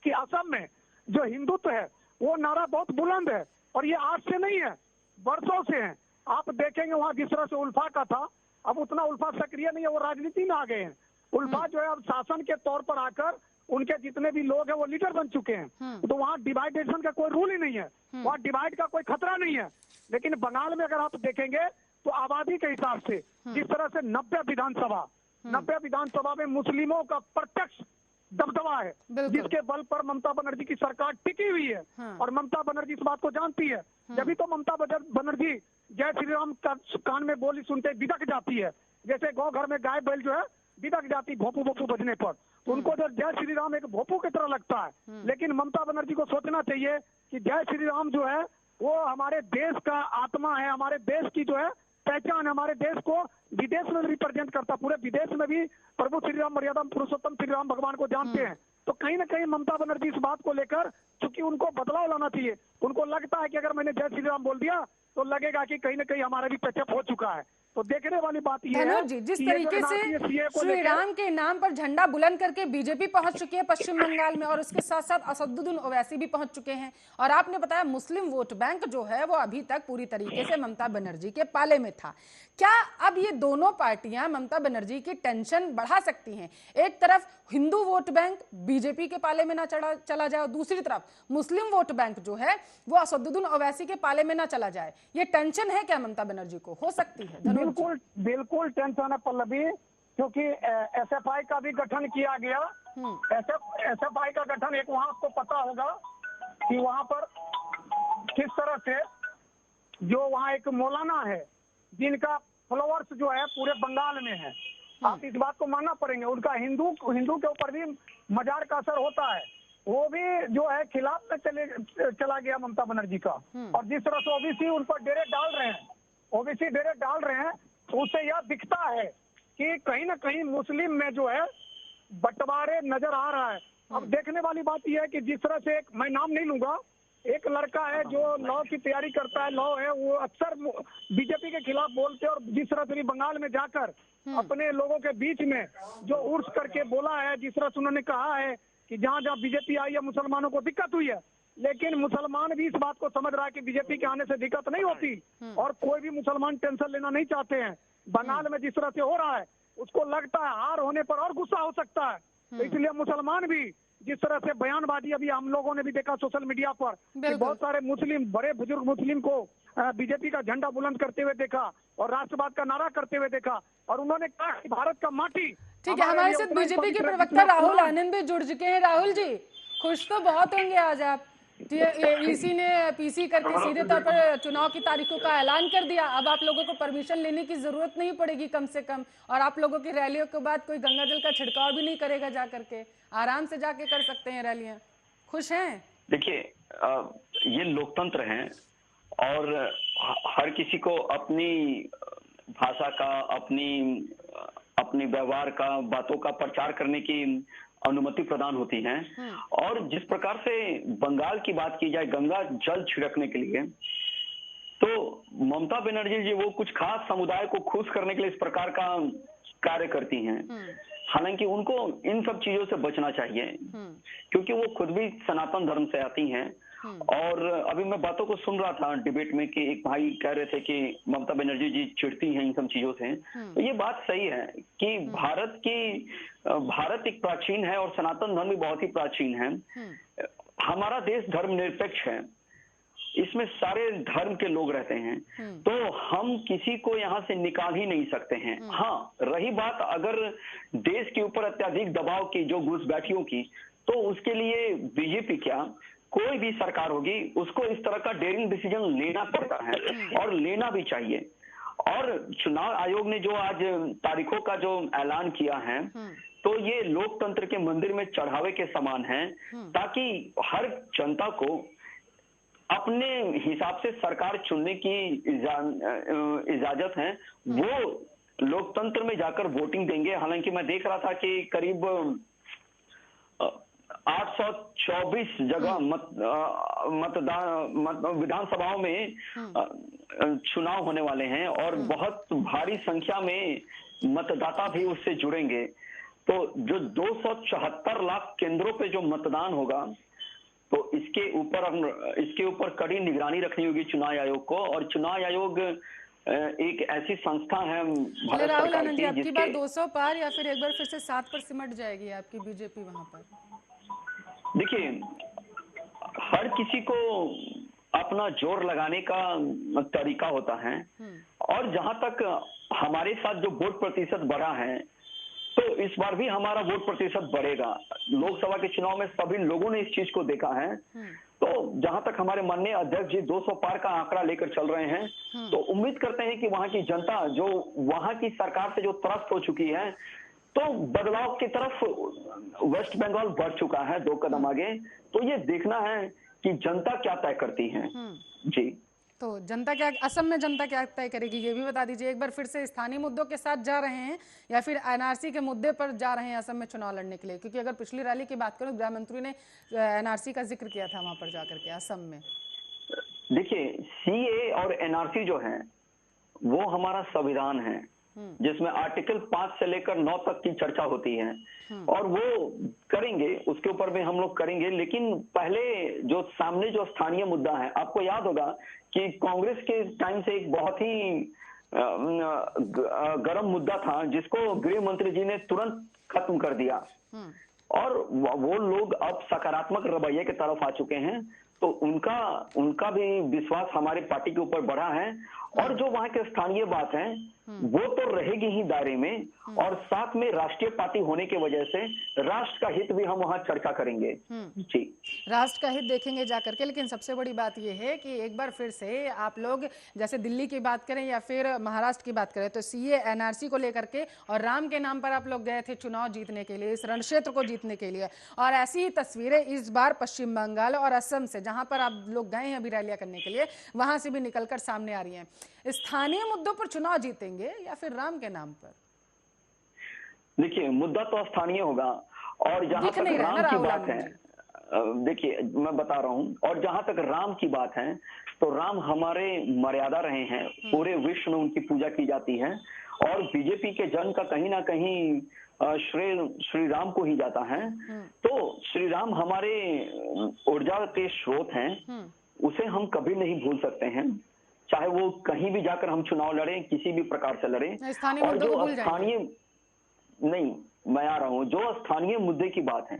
कि असम में जो हिंदुत्व है वो नारा बहुत बुलंद है और ये आज से नहीं है, वर्षों से है। आप देखेंगे वहाँ जिस तरह से उल्फा का था, अब उतना उल्फा सक्रिय नहीं है, वो राजनीति में आ गए हैं। उल्फा जो है अब शासन के तौर पर आकर उनके जितने भी लोग हैं वो लीडर बन चुके हैं। तो वहाँ डिवाइडेशन का कोई रूल ही नहीं है, वहाँ डिवाइड का कोई खतरा नहीं है। लेकिन बंगाल में अगर आप देखेंगे तो आबादी के हिसाब से जिस तरह से 90 विधानसभा में मुस्लिमों का प्रत्यक्ष दबदबा है, जिसके बल पर ममता बनर्जी की सरकार टिकी हुई है। और ममता बनर्जी इस बात को जानती है, जब तो ममता बनर्जी जय श्री राम का कान में बोली सुनते बिदक जाती है, जैसे गाँव घर में गाय बैल जो है बिदक जाती भोपू भोपू बजने पर, तो उनको जो जय श्री राम एक भोपू की तरह लगता है। लेकिन ममता बनर्जी को सोचना चाहिए कि जय श्री राम जो है वो हमारे देश का आत्मा है, हमारे देश की जो है पहचान, हमारे देश को विदेश में रिप्रेजेंट करता, पूरे विदेश में भी प्रभु श्री राम मर्यादा पुरुषोत्तम श्री राम भगवान को जानते हैं। तो कहीं ना कहीं ममता बनर्जी इस बात को लेकर, चूंकि उनको बदलाव लाना चाहिए, उनको लगता है कि अगर मैंने जय श्री राम बोल दिया तो लगेगा कि कहीं ना कहीं हमारा भी टचअप हो चुका है। तो देखने वाली बात यह है जी, जिस तरीके से श्री राम के नाम पर झंडा बुलंद करके बीजेपी पहुंच चुकी है पश्चिम बंगाल में, और उसके साथ साथ असदुद्दीन ओवैसी भी पहुंच चुके हैं, और आपने बताया मुस्लिम वोट बैंक जो है वो अभी तक पूरी तरीके से ममता बनर्जी के पाले में था। क्या अब ये दोनों पार्टियां ममता बनर्जी की टेंशन बढ़ा सकती हैं? एक तरफ हिंदू वोट बैंक बीजेपी के पाले में ना चला जाए और दूसरी तरफ मुस्लिम वोट बैंक जो है वो असदुद्दीन ओवैसी के पाले में ना चला जाए, ये टेंशन है क्या ममता बनर्जी को? हो सकती है? बिल्कुल टेंशन है पल्लवी, क्योंकि एसएफआई का भी गठन किया गया। एसएफआई का गठन एक, वहां आपको पता होगा कि वहां पर किस तरह से जो वहां एक मौलाना है जिनका फॉलोअर्स जो है पूरे बंगाल में है, आप इस बात को मानना पड़ेंगे, उनका हिंदू के ऊपर भी मजार का असर होता है, वो भी जो है खिलाफ में चला गया ममता बनर्जी का। और जिस तरह से ओबीसी उन पर डेरे डाल रहे हैं, तो उससे यह दिखता है कि कहीं ना कहीं मुस्लिम में जो है बंटवारे नजर आ रहा है। अब देखने वाली बात यह है कि जिस तरह से मैं नाम नहीं लूंगा, एक लड़का है जो लॉ की तैयारी करता है, लॉ है, वो अक्सर बीजेपी के खिलाफ बोलते हैं, और जिस तरह से बंगाल में जाकर अपने लोगों के बीच में जो उर्स करके बोला है, जिस तरह से उन्होंने कहा है कि जहाँ जहाँ बीजेपी आई है मुसलमानों को दिक्कत हुई है, लेकिन मुसलमान भी इस बात को समझ रहा है कि बीजेपी के आने से दिक्कत नहीं होती और कोई भी मुसलमान टेंशन लेना नहीं चाहते हैं। बंगाल में जिस तरह से हो रहा है, उसको लगता है हार होने पर और गुस्सा हो सकता है, तो इसलिए मुसलमान भी जिस तरह से बयानबाजी अभी हम लोगों ने भी देखा सोशल मीडिया पर कि बहुत सारे मुस्लिम, बड़े बुजुर्ग मुस्लिम को बीजेपी का झंडा बुलंद करते हुए देखा और राष्ट्रवाद का नारा करते हुए देखा, और उन्होंने कहा कि भारत का माटी। ठीक है, हमारे साथ बीजेपी के प्रवक्ता राहुल आनंद भी जुड़ चुके हैं। राहुल जी, खुश तो बहुत होंगे आज आप, ईसी ने पीसी करके सीधे तौर पर चुनाव की तारीखों का ऐलान कर दिया। अब आप लोगों को परमिशन लेने की जरूरत नहीं पड़ेगी कम से कम, और आप लोगों की रैलियों के बाद कोई गंगा जल का छिड़काव भी नहीं करेगा, जा करके आराम से जाके कर सकते हैं रैलियां। खुश हैं? देखिए, ये लोकतंत्र है और हर किसी को अपनी भाषा का, अपनी व्यवहार का, बातों का प्रचार करने की अनुमति प्रदान होती है। और जिस प्रकार से बंगाल की बात की जाए गंगा जल छिड़कने के लिए, तो ममता बनर्जी जी वो कुछ खास समुदाय को खुश करने के लिए इस प्रकार का कार्य करती हैं। हालांकि उनको इन सब चीजों से बचना चाहिए, क्योंकि वो खुद भी सनातन धर्म से आती हैं। और अभी मैं बातों को सुन रहा था डिबेट में कि एक भाई कह रहे थे कि ममता बनर्जी जी चिढ़ती हैं इन सब चीजों से। तो ये बात सही है कि भारत एक प्राचीन है और सनातन धर्म भी बहुत ही प्राचीन है। हमारा देश धर्मनिरपेक्ष है, इसमें सारे धर्म के लोग रहते हैं, तो हम किसी को यहाँ से निकाल ही नहीं सकते हैं। हाँ, रही बात अगर देश के ऊपर अत्यधिक दबाव की, जो घुसपैठियों की, तो उसके लिए बीजेपी क्या, कोई भी सरकार होगी, उसको इस तरह का डेयरिंग डिसीजन लेना पड़ता है और लेना भी चाहिए। और चुनाव आयोग ने जो आज तारीखों का जो ऐलान किया है, तो ये लोकतंत्र के मंदिर में चढ़ावे के समान है, ताकि हर जनता को अपने हिसाब से सरकार चुनने की इजाजत है, वो लोकतंत्र में जाकर वोटिंग देंगे। हालांकि मैं देख रहा था कि करीब 824 जगह विधानसभाओं में चुनाव होने वाले हैं और बहुत भारी संख्या में मतदाता भी उससे जुड़ेंगे। तो जो 274 लाख केंद्रों पे जो मतदान होगा, तो इसके ऊपर कड़ी निगरानी रखनी होगी चुनाव आयोग को। और चुनाव आयोग एक ऐसी संस्था है भारत राहुल सरकार आनंद जी, की, आपकी बार 200 पार या फिर एक बार फिर से 7 पर सिमट जाएगी आपकी बीजेपी वहां पर? देखिए, हर किसी को अपना जोर लगाने का तरीका होता है, और जहां तक हमारे साथ जो वोट प्रतिशत बढ़ा है, तो इस बार भी हमारा वोट प्रतिशत बढ़ेगा। लोकसभा के चुनाव में सभी लोगों ने इस चीज को देखा है। तो जहां तक हमारे माननीय अध्यक्ष जी 200 पार का आंकड़ा लेकर चल रहे हैं, तो उम्मीद करते हैं कि वहां की जनता जो वहां की सरकार से जो त्रस्त हो चुकी है, तो बदलाव की तरफ वेस्ट बंगाल बढ़ चुका है 2 कदम आगे। तो ये देखना है कि जनता क्या तय करती है। जी, तो जनता क्या, असम में जनता क्या तय करेगी, ये भी बता दीजिए। एक बार फिर से स्थानीय मुद्दों के साथ जा रहे हैं या फिर एनआरसी के मुद्दे पर जा रहे हैं असम में चुनाव लड़ने के लिए? क्योंकि अगर पिछली रैली की बात करूं, गृह मंत्री ने एनआरसी का जिक्र किया था वहां पर जाकर के असम में। देखिए, सीए और एनआरसी जो है वो हमारा संविधान है, जिसमें आर्टिकल 5 से लेकर 9 तक की चर्चा होती है, और वो करेंगे, उसके ऊपर भी हम लोग करेंगे। लेकिन पहले जो सामने जो स्थानीय मुद्दा है, आपको याद होगा कि कांग्रेस के टाइम से एक बहुत ही गर्म मुद्दा था, जिसको गृह मंत्री जी ने तुरंत खत्म कर दिया, और वो लोग अब सकारात्मक रवैये की तरफ आ चुके हैं। तो उनका भी विश्वास हमारे पार्टी के ऊपर बढ़ा है। और जो वहां के स्थानीय बात है वो तो रहेगी ही दायरे में, और साथ में राष्ट्रीय पार्टी होने की वजह से राष्ट्र का हित भी हम वहां चर्चा करेंगे। जी, राष्ट्र का हित देखेंगे जाकर के। लेकिन सबसे बड़ी बात यह है कि एक बार फिर से आप लोग जैसे दिल्ली की बात करें या फिर महाराष्ट्र की बात करें, तो सीए एनआरसी को लेकर के और राम के नाम पर आप लोग गए थे चुनाव जीतने के लिए, इस रण क्षेत्र को जीतने के लिए, और ऐसी ही तस्वीरें इस बार पश्चिम बंगाल और असम से, जहां पर आप लोग गए हैं अभी रैलियां करने के लिए, वहां से भी निकलकर सामने आ रही हैं। स्थानीय मुद्दों पर चुनाव जीतेंगे या फिर राम के नाम पर? देखिए, मुद्दा तो स्थानीय होगा, और जहां तक राम की बात है, देखिए मैं बता रहा हूं, और जहां तक राम की बात है, तो राम हमारे मर्यादा रहे हैं, पूरे विश्व में उनकी पूजा की जाती है, और बीजेपी के जन का कहीं ना कहीं श्रेय श्री राम को ही जाता है। तो श्री राम हमारे ऊर्जा के स्रोत हैं, उसे हम कभी नहीं भूल सकते हैं, चाहे वो कहीं भी जाकर हम चुनाव लड़े, किसी भी प्रकार से लड़े। स्थानीय और मुद्दों जो को भूल जाएंगे स्थानीय नहीं, मैं आ रहा हूँ, जो स्थानीय मुद्दे की बात है,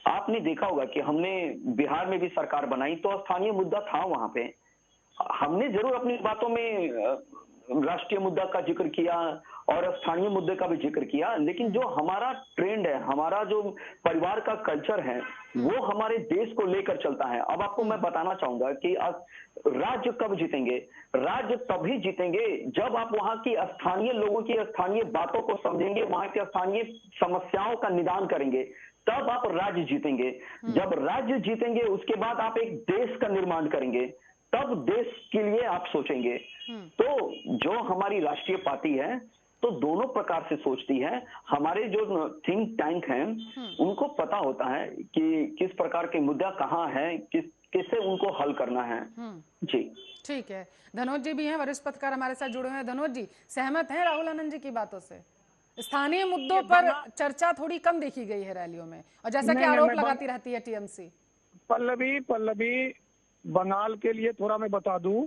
आपने देखा होगा कि हमने बिहार में भी सरकार बनाई तो स्थानीय मुद्दा था वहां पे। हमने जरूर अपनी बातों में राष्ट्रीय मुद्दा का जिक्र किया और स्थानीय मुद्दे का भी जिक्र किया, लेकिन जो हमारा ट्रेंड है, हमारा जो परिवार का कल्चर है, वो हमारे देश को लेकर चलता है। अब आपको मैं बताना चाहूंगा कि राज्य कब जीतेंगे? राज्य तभी जीतेंगे जब आप वहां की स्थानीय लोगों की स्थानीय बातों को समझेंगे, वहां की स्थानीय समस्याओं का निदान करेंगे, तब आप राज्य जीतेंगे। जब राज्य जीतेंगे उसके बाद आप एक देश का निर्माण करेंगे, तब देश के लिए आप सोचेंगे। तो जो हमारी राष्ट्रीय पार्टी है तो दोनों प्रकार से सोचती है। हमारे जो थिंक टैंक हैं उनको पता होता है कि किस प्रकार के मुद्दा कहाँ है, किससे उनको हल करना है। जी ठीक है। धनोज जी भी हैं, वरिष्ठ पत्रकार हमारे साथ जुड़े हुए हैं। धनोज जी, सहमत हैं राहुल आनंद जी की बातों से? स्थानीय मुद्दों पर चर्चा थोड़ी कम देखी गई है रैलियों में, और जैसा कि आरोप लगाती रहती है टीएमसी। पल्लवी, बंगाल के लिए थोड़ा मैं बता दूं,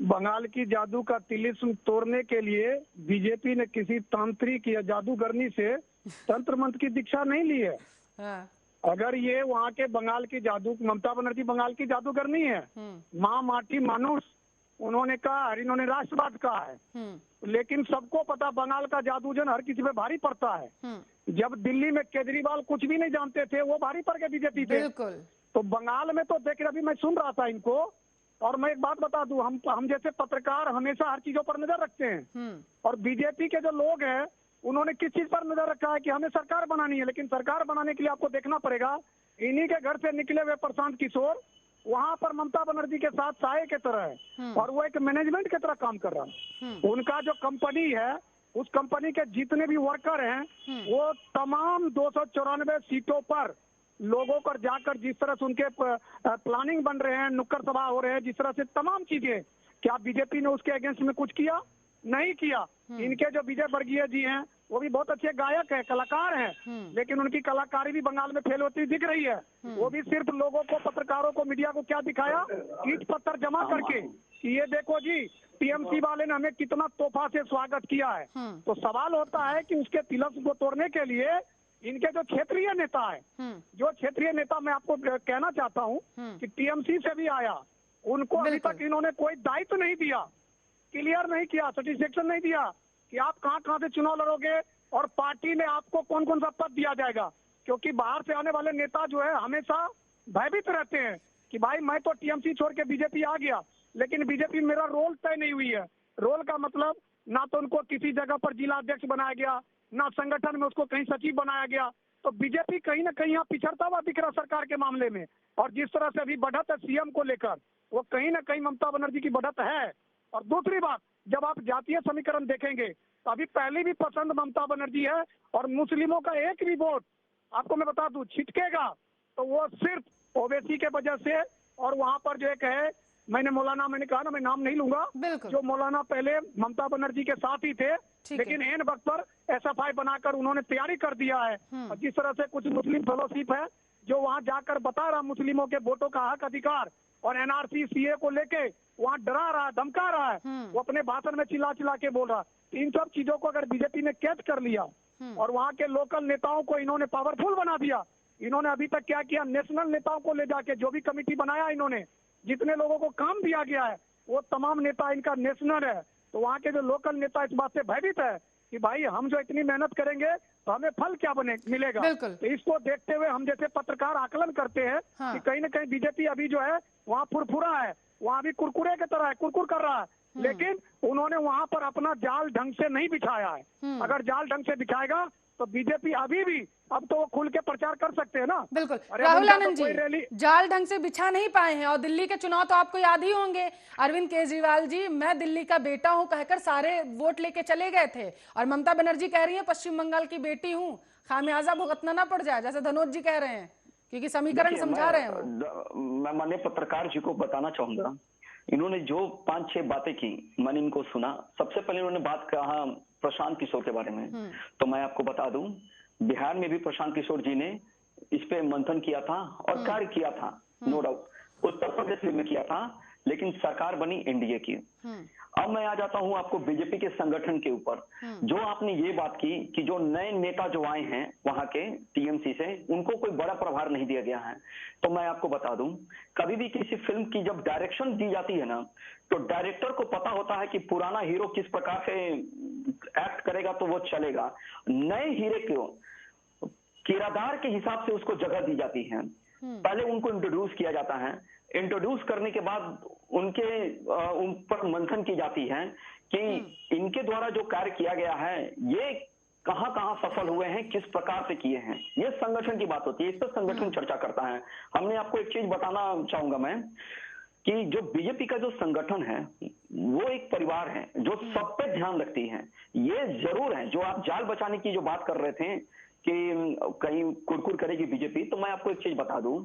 बंगाल की जादू का तिलिस्म तोड़ने के लिए बीजेपी ने किसी तांत्रिक या जादूगरनी से तंत्र मंत्र की दीक्षा नहीं ली है। अगर ये वहाँ के बंगाल की जादू, ममता बनर्जी बंगाल की जादूगरनी है, माँ माटी मानुष उन्होंने कहा, इन्होंने राष्ट्रवाद कहा है, लेकिन सबको पता बंगाल का जादू जन हर किसी पे भारी पड़ता है। जब दिल्ली में केजरीवाल कुछ भी नहीं जानते थे, वो भारी पड़ गए बीजेपी पे। बिल्कुल। तो बंगाल में तो देख, अभी मैं सुन रहा था इनको, और मैं एक बात बता दूं, हम जैसे पत्रकार हमेशा हर चीजों पर नजर रखते हैं, और बीजेपी के जो लोग हैं उन्होंने किस चीज पर नजर रखा है कि हमें सरकार बनानी है, लेकिन सरकार बनाने के लिए आपको देखना पड़ेगा, इन्हीं के घर से निकले हुए प्रशांत किशोर वहां पर ममता बनर्जी के साथ साये की तरह है, और वो एक मैनेजमेंट की तरह काम कर रहा है। उनका जो कंपनी है, उस कंपनी के जितने भी वर्कर हैं, वो तमाम 294 सीटों पर लोगों पर जाकर जिस तरह से उनके प्लानिंग बन रहे हैं, नुक्कड़ सभा हो रहे हैं, जिस तरह से तमाम चीजें, क्या बीजेपी ने उसके अगेंस्ट में कुछ किया? नहीं किया। इनके जो विजय वर्गीय जी हैं वो भी बहुत अच्छे गायक है, कलाकार हैं, लेकिन उनकी कलाकारी भी बंगाल में फेल होती दिख रही है। वो भी सिर्फ लोगों को, पत्रकारों को, मीडिया को क्या दिखाया? ईंट पत्थर जमा करके कि ये देखो जी, टीएमसी वाले ने हमें कितना तोहफा से स्वागत किया है। तो सवाल होता है कि उसके तिलस्म को तोड़ने के लिए इनके जो क्षेत्रीय नेता है, जो क्षेत्रीय नेता, मैं आपको कहना चाहता हूँ कि टीएमसी से भी आया, उनको अभी तक इन्होंने कोई दायित्व नहीं दिया, क्लियर नहीं किया, सेटिस्फेक्शन नहीं दिया कि आप कहाँ से चुनाव लड़ोगे और पार्टी में आपको कौन कौन सा पद दिया जाएगा। क्योंकि बाहर से आने वाले नेता जो है हमेशा भयभीत रहते हैं कि भाई मैं तो टीएमसी छोड़ के बीजेपी आ गया, लेकिन बीजेपी मेरा रोल तय नहीं हुई है। रोल का मतलब ना तो उनको किसी जगह पर जिला अध्यक्ष बनाया गया, ना संगठन में उसको कहीं सचिव बनाया गया। तो बीजेपी कहीं ना कहीं यहाँ पिछड़ता हुआ दिख रहा सरकार के मामले में, और जिस तरह से अभी बढ़त है सीएम को लेकर, वो कहीं ना कहीं ममता बनर्जी की बढ़त है। और दूसरी बात, जब आप जातीय समीकरण देखेंगे तो अभी पहले भी पसंद ममता बनर्जी है, और मुस्लिमों का एक भी वोट आपको मैं बता दूं छिटकेगा तो वो सिर्फ ओवैसी के वजह से। और वहां पर जो एक है, मैंने कहा ना, मैं नाम नहीं लूंगा, जो मौलाना पहले ममता बनर्जी के साथ ही थे, लेकिन एन वक्त पर एसएफआई बनाकर उन्होंने तैयारी कर दिया है। और जिस तरह से कुछ मुस्लिम फेलोशिप है जो वहां जाकर बता रहा मुस्लिमों के वोटों का हक अधिकार और एनआरसी सीए को लेके वहां डरा रहा है, धमका रहा है, वो अपने भाषण में चिल्ला चिल्ला के बोल रहा है। इन सब चीजों को अगर बीजेपी ने कैच कर लिया और वहां के लोकल नेताओं को इन्होंने पावरफुल बना दिया, इन्होंने अभी तक क्या किया, नेशनल नेताओं को ले जाके जो भी कमेटी बनाया इन्होंने, जितने लोगों को काम दिया गया है वो तमाम नेता इनका नेशनल है। तो वहाँ के जो लोकल नेता इस बात से भयभीत है कि भाई हम जो इतनी मेहनत करेंगे तो हमें फल क्या मिलेगा। तो इसको देखते हुए हम जैसे पत्रकार आकलन करते हैं कि कहीं ना कहीं बीजेपी अभी जो है वहाँ फुरफुरा है, वहाँ भी कुरकुरे की तरह है, कुरकुर कर रहा है, लेकिन उन्होंने वहाँ पर अपना जाल ढंग से नहीं बिछाया है। अगर जाल ढंग से बिछाएगा तो बीजेपी अभी भी, अब तो वो खुल के प्रचार कर सकते हैं ना। बिल्कुल राहुल आनंद जी, जाल ढंग से बिछा नहीं पाए हैं। और दिल्ली के चुनाव तो आपको याद ही होंगे, अरविंद केजरीवाल जी मैं दिल्ली का बेटा हूं कहकर सारे वोट लेके चले गए थे, और ममता बनर्जी कह रही है पश्चिम बंगाल की बेटी हूं, खामियाजा भुगतना ना पड़ जाए, जैसे धनोज जी कह रहे हैं, क्योंकि समीकरण समझा रहे हैं। मैं माननीय पत्रकार जी को बताना चाहूंगा, इन्होंने जो 5-6 बातें की, मैंने इनको सुना। सबसे पहले उन्होंने बात कहा प्रशांत किशोर के बारे में, तो मैं आपको बता दूं, बिहार में भी प्रशांत किशोर जी ने इस पे मंथन किया था और कार्य किया था, नो डाउट। उत्तर प्रदेश में किया था, लेकिन सरकार बनी एनडीए की। अब मैं आ जाता हूं आपको बीजेपी के संगठन के ऊपर। जो आपने ये बात की कि जो नए नेता जो आए हैं वहां के टीएमसी से, उनको कोई बड़ा प्रभार नहीं दिया गया है, तो मैं आपको बता दूं, कभी भी किसी फिल्म की जब डायरेक्शन दी जाती है ना, तो डायरेक्टर को पता होता है कि पुराना हीरो किस प्रकार से एक्ट करेगा तो वो चलेगा। नए हीरो को किरदार के हिसाब से उसको जगह दी जाती है। पहले उनको इंट्रोड्यूस किया जाता है, इंट्रोड्यूस करने के बाद उनके उन पर मंथन की जाती है कि इनके द्वारा जो कार्य किया गया है ये कहां कहां सफल हुए हैं, किस प्रकार से किए हैं। ये संगठन की बात होती है, इस पर संगठन चर्चा करता है। हमने आपको एक चीज बताना चाहूंगा मैं कि जो बीजेपी का जो संगठन है वो एक परिवार है जो सब पे ध्यान रखती है। ये जरूर है, जो आप जाल बचाने की जो बात कर रहे थे कि कहीं कुरकुर करेगी बीजेपी, तो मैं आपको एक चीज बता दूं,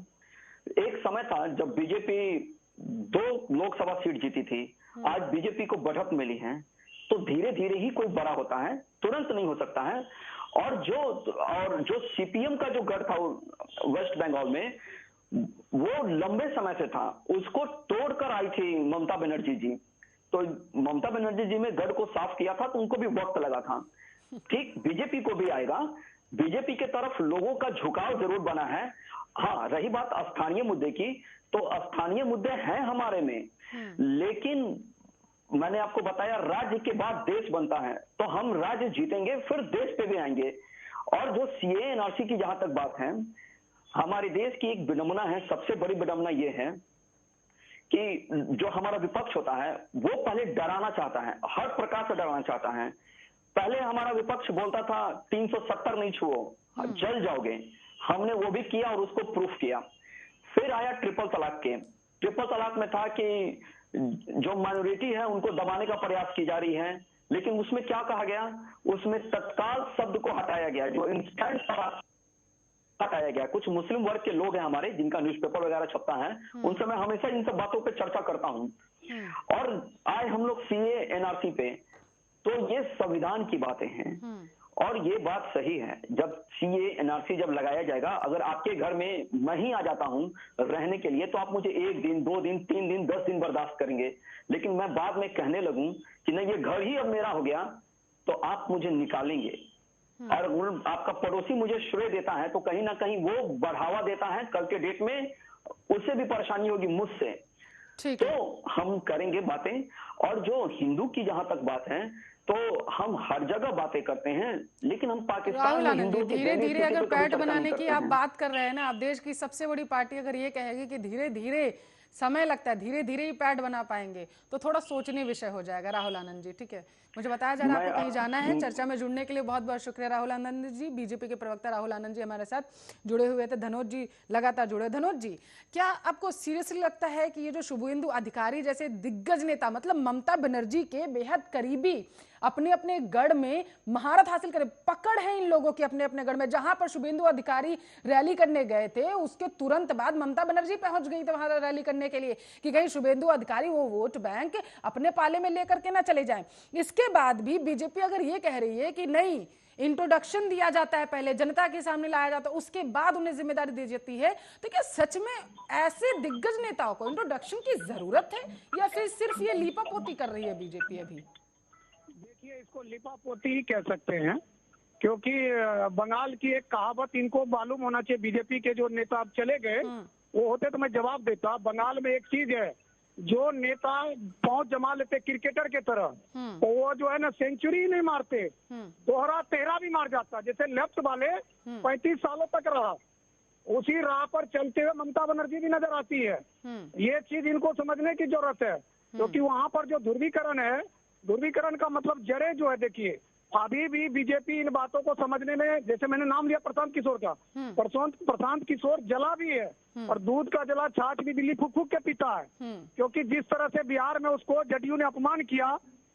एक समय था जब बीजेपी 2 लोकसभा सीट जीती थी, आज बीजेपी को बढ़त मिली है, तो धीरे धीरे ही कोई बड़ा होता है, तुरंत नहीं हो सकता है। और जो सीपीएम का जो गढ़ था वेस्ट बंगाल में, वो लंबे समय से था, उसको तोड़कर आई थी ममता बनर्जी जी। तो ममता बनर्जी जी ने गढ़ को साफ किया था, तो उनको भी वक्त लगा था। ठीक बीजेपी को भी आएगा, बीजेपी के तरफ लोगों का झुकाव जरूर बना है। हाँ, रही बात स्थानीय मुद्दे की, तो स्थानीय मुद्दे हैं हमारे में, लेकिन मैंने आपको बताया राज्य के बाद देश बनता है, तो हम राज्य जीतेंगे फिर देश पे भी आएंगे। और जो सीए एनआरसी की जहां तक बात है, हमारे देश की एक विडंबना है, सबसे बड़ी विडंबना ये है कि जो हमारा विपक्ष होता है वो पहले डराना चाहता है, हर प्रकार से डराना चाहता है। पहले हमारा विपक्ष बोलता था 370 नहीं छुओ, जल जाओगे। हमने वो भी किया और उसको प्रूफ किया। फिर आया ट्रिपल तलाक के, ट्रिपल तलाक में था कि जो माइनॉरिटी है उनको दबाने का प्रयास की जा रही है, लेकिन उसमें क्या कहा गया, उसमें तत्काल शब्द को हटाया गया, जो इंस्टेंट हटाया गया। कुछ मुस्लिम वर्ग के लोग हैं हमारे, जिनका न्यूज़पेपर वगैरह छपता है, उनसे मैं हमेशा इन सब बातों पे चर्चा करता हूं। और आए हम लोग सीए एनआरसी पे, तो ये संविधान की बातें हैं और ये बात सही है। जब सीए एनआरसी जब लगाया जाएगा, अगर आपके घर में मैं ही आ जाता हूं रहने के लिए, तो आप मुझे 1 दिन 2 दिन 3 दिन 10 दिन बर्दाश्त करेंगे, लेकिन मैं बाद में कहने लगूं कि नहीं ये घर ही अब मेरा हो गया, तो आप मुझे निकालेंगे। और आपका पड़ोसी मुझे श्रेय देता है, तो कहीं ना कहीं वो बढ़ावा देता है, कल के डेट में उससे भी परेशानी होगी मुझसे। तो हम करेंगे बातें। और जो हिंदू की जहां तक बात है, तो हम हर जगह बातें करते हैं, लेकिन हम पाकिस्तान में हिंदू धीरे धीरे अगर पैठ बनाने की आप बात कर रहे हैं ना, आप देश की सबसे बड़ी पार्टी अगर ये कहेगी कि धीरे धीरे समय लगता है, धीरे धीरे ही पैड बना पाएंगे, तो थोड़ा सोचनीय विषय हो जाएगा। राहुल आनंद जी, ठीक है, मुझे बताया जा रहा है आपको कहीं जाना है। चर्चा में जुड़ने के लिए बहुत बहुत शुक्रिया राहुल आनंद जी। बीजेपी के प्रवक्ता राहुल आनंद जी हमारे साथ जुड़े हुए थे। धनोज जी लगातार जुड़े। धनोज जी, क्या आपको सीरियसली लगता है कि ये जो शुभेंदु अधिकारी जैसे दिग्गज नेता, मतलब ममता बनर्जी के बेहद करीबी, अपने अपने गढ़ में महारत हासिल करे, पकड़ है इन लोगों की अपने अपने गढ़ में। जहां पर शुभेंदु अधिकारी रैली करने गए थे, उसके तुरंत बाद ममता बनर्जी पहुंच गई थी वहां रैली करने के लिए कि कहीं शुभेंदु अधिकारी वो वोट बैंक अपने पाले में लेकर के ना चले जाएं। इसके बाद भी बीजेपी अगर ये कह रही है कि नहीं, इंट्रोडक्शन दिया जाता है, पहले जनता के सामने लाया जाता है, उसके बाद उन्हें जिम्मेदारी दी जाती है, तो क्या सच में ऐसे दिग्गज नेताओं को इंट्रोडक्शन की जरूरत है या फिर सिर्फ ये लीपापोती कर रही है बीजेपी? अभी देखिए, इसको लिपापोती ही कह सकते हैं, क्योंकि बंगाल की एक कहावत इनको मालूम होना चाहिए। बीजेपी के जो नेता अब चले गए वो होते तो मैं जवाब देता। बंगाल में एक चीज है, जो नेता पहुंच जमा लेते क्रिकेटर के तरह, तो वो जो है ना सेंचुरी ही नहीं मारते, दोहरा 13 भी मार जाता। जैसे लेफ्ट वाले 35 सालों तक रहा, उसी राह पर चलते हुए ममता बनर्जी भी नजर आती है। ये चीज इनको समझने की जरूरत है, क्योंकि वहां पर जो ध्रुवीकरण है, ध्रुवीकरण का मतलब जड़े जो है, देखिए अभी भी बीजेपी इन बातों को समझने में, जैसे मैंने नाम लिया प्रशांत किशोर का, प्रशांत किशोर जला भी है और दूध का जला छाछ भी दिल्ली फूक फूक के पीता है। क्योंकि जिस तरह से बिहार में उसको जदयू ने अपमान किया,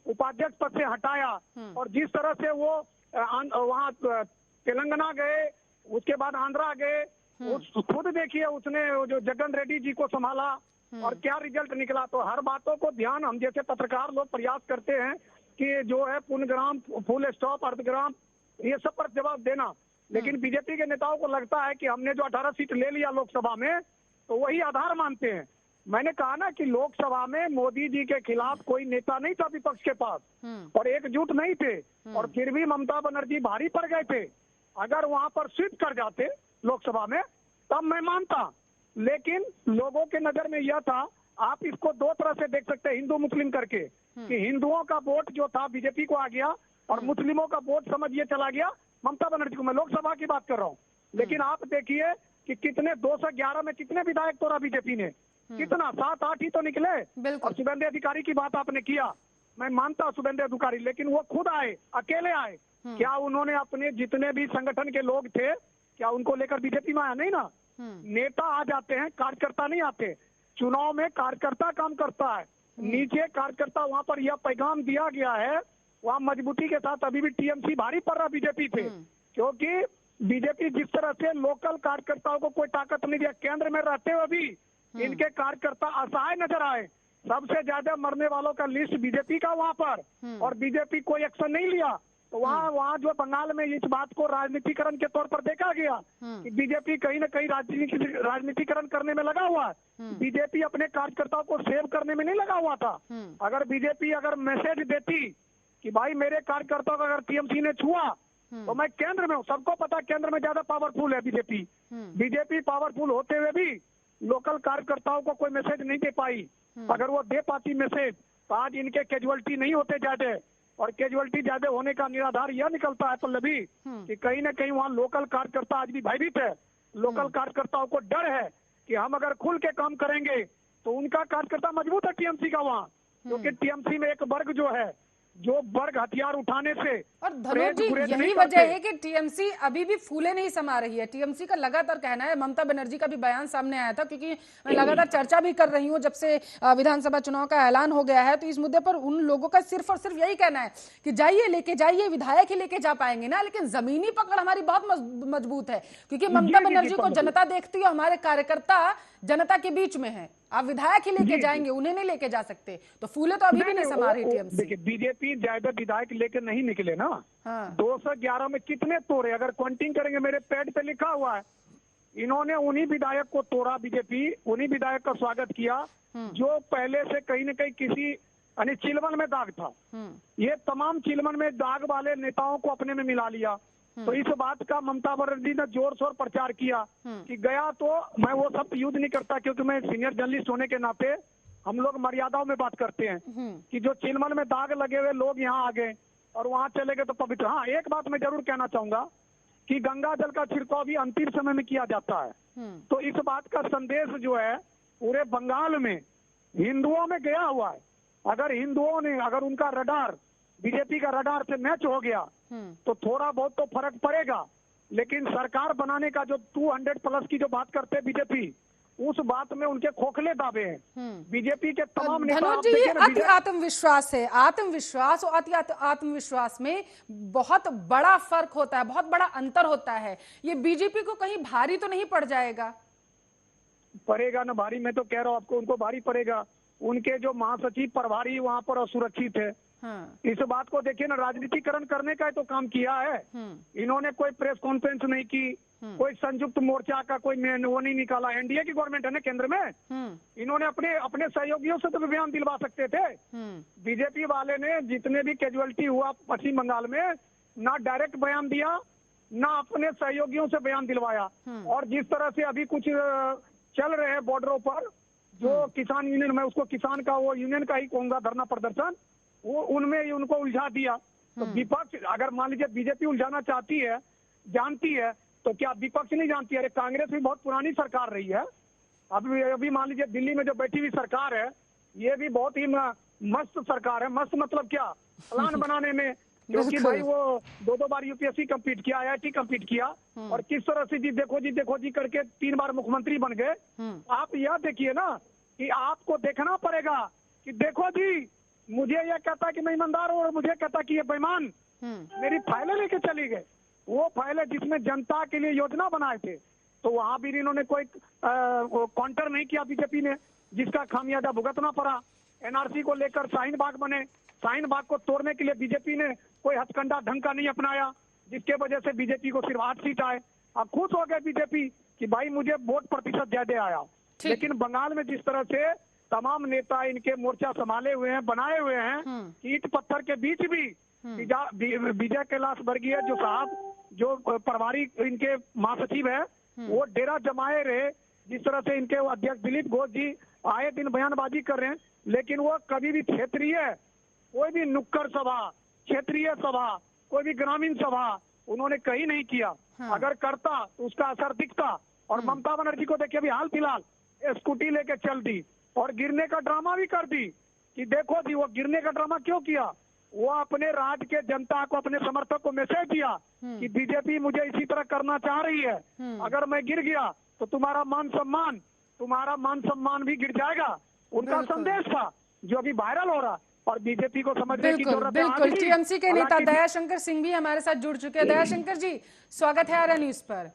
उपाध्यक्ष पद से हटाया, और जिस तरह से वो वहाँ तेलंगाना गए, उसके बाद आंध्रा गए, खुद देखिए उसने जो जगन रेड्डी जी को संभाला और क्या रिजल्ट निकला। तो हर बातों को ध्यान हम जैसे पत्रकार लोग प्रयास करते हैं कि जो है पूर्णग्राम, फुल स्टॉप, अर्धग्राम, ये सब पर जवाब देना। लेकिन बीजेपी के नेताओं को लगता है कि हमने जो 18 सीट ले लिया लोकसभा में तो वही आधार मानते हैं। मैंने कहा ना कि लोकसभा में मोदी जी के खिलाफ कोई नेता नहीं था विपक्ष के पास और एकजुट नहीं थे, और फिर भी ममता बनर्जी भारी पड़ गए थे। अगर वहां पर स्वीप कर जाते लोकसभा में तब मैं मानता, लेकिन लोगों के नजर में यह था, आप इसको दो तरह से देख सकते हैं हिंदू मुस्लिम करके, कि हिंदुओं का वोट जो था बीजेपी को आ गया और मुस्लिमों का वोट समझिए चला गया ममता बनर्जी को। मैं लोकसभा की बात कर रहा हूँ। लेकिन आप देखिए कि कितने 211 में कितने विधायक तोड़ा बीजेपी ने, कितना 7-8 ही तो निकले। और शुभेंदु अधिकारी की बात आपने किया, मैं मानता शुभेंदु अधिकारी, लेकिन वो खुद आए, अकेले आए। क्या उन्होंने अपने जितने भी संगठन के लोग थे क्या उनको लेकर बीजेपी में आया? नहीं ना। नेता आ जाते हैं, कार्यकर्ता नहीं आते। चुनाव में कार्यकर्ता काम करता है, नीचे कार्यकर्ता। वहां पर यह पैगाम दिया गया है, वहां मजबूती के साथ अभी भी टीएमसी भारी पड़ रहा बीजेपी पे, क्योंकि बीजेपी जिस तरह से लोकल कार्यकर्ताओं को कोई ताकत नहीं दिया, केंद्र में रहते हुए भी इनके कार्यकर्ता असहाय नजर आए। सबसे ज्यादा मरने वालों का लिस्ट बीजेपी का वहां पर, और बीजेपी कोई एक्शन नहीं लिया। तो वहाँ जो बंगाल में इस बात को राजनीतिकरण के तौर पर देखा गया कि बीजेपी कहीं न कहीं राजनीतिकरण करने में लगा हुआ है। बीजेपी अपने कार्यकर्ताओं को सेव करने में नहीं लगा हुआ था। अगर बीजेपी अगर मैसेज देती कि भाई मेरे कार्यकर्ताओं को अगर टीएमसी ने छुआ तो मैं केंद्र में हूँ, सबको पता केंद्र में ज्यादा पावरफुल है बीजेपी। बीजेपी पावरफुल होते हुए भी लोकल कार्यकर्ताओं को कोई मैसेज नहीं दे पाई। अगर वो दे पाती मैसेज तो आज इनके कैजुअलिटी नहीं होते ज्यादा, और कैजुअलिटी ज्यादा होने का निराधार यह निकलता है पल्लवी कि कहीं न कहीं वहाँ लोकल कार्यकर्ता आज भी भयभीत है। लोकल कार्यकर्ताओं को डर है कि हम अगर खुल के काम करेंगे तो उनका कार्यकर्ता मजबूत है टीएमसी का वहाँ, क्योंकि टीएमसी में एक वर्ग जो है जो वर्ग हथियार उठाने से, और धनोज जी यही वजह है कि टीएमसी अभी भी फूले नहीं समा रही है। टीएमसी का लगातार कहना है, ममता बनर्जी का भी बयान सामने आया था, क्योंकि मैं लगातार चर्चा भी कर रही हूँ जब से विधानसभा चुनाव का ऐलान हो गया है, तो इस मुद्दे पर उन लोगों का सिर्फ और सिर्फ यही कहना है कि जाइए लेके जाइए, विधायक ही लेके जा पाएंगे ना, लेकिन जमीनी पकड़ हमारी बहुत मजबूत है, क्योंकि ममता बनर्जी को जनता देखती है, हमारे कार्यकर्ता जनता के बीच में है। आप विधायक ही लेके जाएंगे, उन्हें नहीं लेके जा सकते। तो फूले तो अभी भी नहीं समा रही टीएमसी। बीजेपी ज्यादा विधायक लेके नहीं निकले ना। 211 में कितने तोड़े, अगर काउंटिंग करेंगे मेरे पैड पे लिखा हुआ है, इन्होंने उन्हीं विधायक को तोड़ा। बीजेपी उन्हीं विधायक का स्वागत किया जो पहले से कहीं न कहीं किसी यानी चिलवन में दाग था। ये तमाम चिलवन में दाग वाले नेताओं को अपने में मिला लिया। तो इस बात का ममता बनर्जी ने जोर शोर प्रचार किया कि गया तो मैं वो सब यूज नहीं करता, क्योंकि मैं सीनियर जर्नलिस्ट होने के नाते हम लोग मर्यादाओं में बात करते हैं कि जो चिलवन में दाग लगे हुए लोग यहाँ आ गए और वहां चले गए तो पवित्र। हाँ, एक बात मैं जरूर कहना चाहूंगा कि गंगा जल का छिड़काव भी अंतिम समय में किया जाता है। तो इस बात का संदेश जो है पूरे बंगाल में हिंदुओं में गया हुआ है। अगर हिंदुओं ने अगर उनका रडार बीजेपी का रडार से मैच हो गया तो थोड़ा बहुत तो फर्क पड़ेगा, लेकिन सरकार बनाने का जो 200+ की जो बात करते हैं बीजेपी, उस बात में उनके खोखले दावे हैं। बीजेपी के तमाम नेता धनोज जी, ये अति आत्मविश्वास है। आत्मविश्वास और अति आत्मविश्वास में बहुत बड़ा फर्क होता है, बहुत बड़ा अंतर होता है। ये बीजेपी को कहीं भारी तो नहीं पड़ जाएगा? पड़ेगा ना भारी, मैं तो कह रहा हूँ आपको, उनको भारी पड़ेगा। उनके जो महासचिव प्रभारी वहां पर असुरक्षित है। इस बात को देखिए ना, राजनीतिकरण करने का तो काम किया है। इन्होंने कोई प्रेस कॉन्फ्रेंस नहीं की, कोई संयुक्त मोर्चा का कोई वो नहीं निकाला। एनडीए की गवर्नमेंट है ना केंद्र में, इन्होंने अपने सहयोगियों से तो बयान दिलवा सकते थे। बीजेपी वाले ने जितने भी कैजुअलिटी हुआ पश्चिम बंगाल में, ना डायरेक्ट बयान दिया ना अपने सहयोगियों से बयान दिलवाया। और जिस तरह से अभी कुछ चल रहे हैं बॉर्डरों पर, जो किसान यूनियन, मैं उसको किसान का वो यूनियन का ही कहूंगा, धरना प्रदर्शन, वो उनमें उनको उलझा दिया। तो विपक्ष, अगर मान लीजिए बीजेपी उलझाना चाहती है, जानती है, तो क्या विपक्ष नहीं जानती है? अरे कांग्रेस भी बहुत पुरानी सरकार रही है। अभी मान लीजिए दिल्ली में जो बैठी हुई सरकार है, ये भी बहुत ही मस्त सरकार है। मस्त मतलब क्या, प्लान बनाने में, क्योंकि भाई वो 2 बार यूपीएससी कंप्लीट किया, IIT कंप्लीट किया, और किस तरह से जी देखो जी करके 3 बार मुख्यमंत्री बन गए। आप यह देखिए ना कि आपको देखना पड़ेगा कि देखो जी, मुझे यह कहता कि मैं ईमानदार हूँ और मुझे कहता कि ये बेईमान, मेरी फाइलें लेके चली गए। वो फाइलें जिसमें जनता के लिए योजना बनाए थे, तो वहां भी इन्होंने कोई काउंटर नहीं किया बीजेपी ने, जिसका खामियाजा भुगतना पड़ा। एनआरसी को लेकर शाहीन बाग बने, शाहीन बाग को तोड़ने के लिए बीजेपी ने कोई हथकंडा ढंग का नहीं अपनाया, जिसके वजह से बीजेपी को सिर्फ 8 सीट आए। अब खुश हो गए बीजेपी कि भाई मुझे वोट प्रतिशत ज्यादा आया। लेकिन बंगाल में जिस तरह से तमाम नेता इनके मोर्चा संभाले हुए हैं, बनाए हुए हैं, ईंट पत्थर के बीच भी विजय कैलाश वर्गीय जो साहब, जो प्रभारी इनके महासचिव है, वो डेरा जमाए रहे। जिस तरह से इनके अध्यक्ष दिलीप घोष जी आए दिन बयानबाजी कर रहे हैं, लेकिन वो कभी भी क्षेत्रीय कोई भी नुक्कड़ सभा, क्षेत्रीय सभा, कोई भी ग्रामीण सभा उन्होंने कहीं नहीं किया। अगर करता तो उसका असर दिखता। और ममता बनर्जी को देखिए, अभी हाल फिलहाल स्कूटी लेके चल दी और गिरने का ड्रामा भी कर दी कि देखो जी, वो गिरने का ड्रामा क्यों किया? वो अपने राज्य के जनता को, अपने समर्थक को मैसेज दिया कि बीजेपी मुझे इसी तरह करना चाह रही है, अगर मैं गिर गया तो तुम्हारा मान सम्मान भी गिर जाएगा। उनका संदेश था जो अभी वायरल हो रहा। और बीजेपी को समझने की जरूरत है। बिल्कुल। टीएमसी के नेता दयाशंकर सिंह भी हमारे साथ जुड़ चुके हैं। दयाशंकर जी, स्वागत है आर्या न्यूज पर।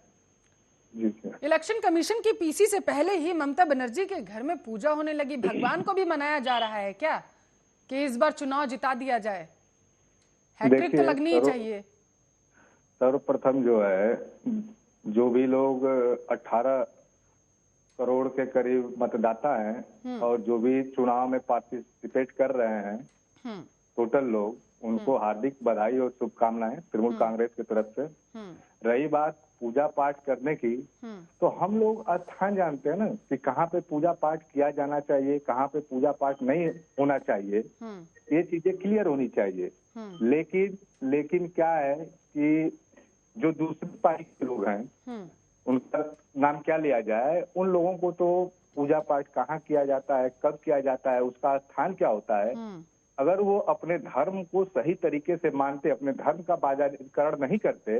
इलेक्शन कमीशन की पीसी से पहले ही ममता बनर्जी के घर में पूजा होने लगी। भगवान को भी मनाया जा रहा है क्या कि इस बार चुनाव जिता दिया जाए? हैट्रिक तो लगनी ही चाहिए। सर्वप्रथम जो है, जो भी लोग 18 करोड़ के करीब मतदाता हैं और जो भी चुनाव में पार्टिसिपेट कर रहे हैं टोटल लोग, उनको हार्दिक बधाई और शुभकामनाएं तृणमूल कांग्रेस की तरफ से। रही बात पूजा पाठ करने की, तो हम लोग स्थान जानते हैं ना कि कहाँ पे पूजा पाठ किया जाना चाहिए, कहाँ पे पूजा पाठ नहीं होना चाहिए, ये चीजें क्लियर होनी चाहिए। लेकिन क्या है कि जो दूसरी पार्टी के लोग हैं, उनका नाम क्या लिया जाए, उन लोगों को तो पूजा पाठ कहाँ किया जाता है, कब किया जाता है, उसका स्थान क्या होता है, अगर वो अपने धर्म को सही तरीके से मानते, अपने धर्म का बाजारीकरण नहीं करते,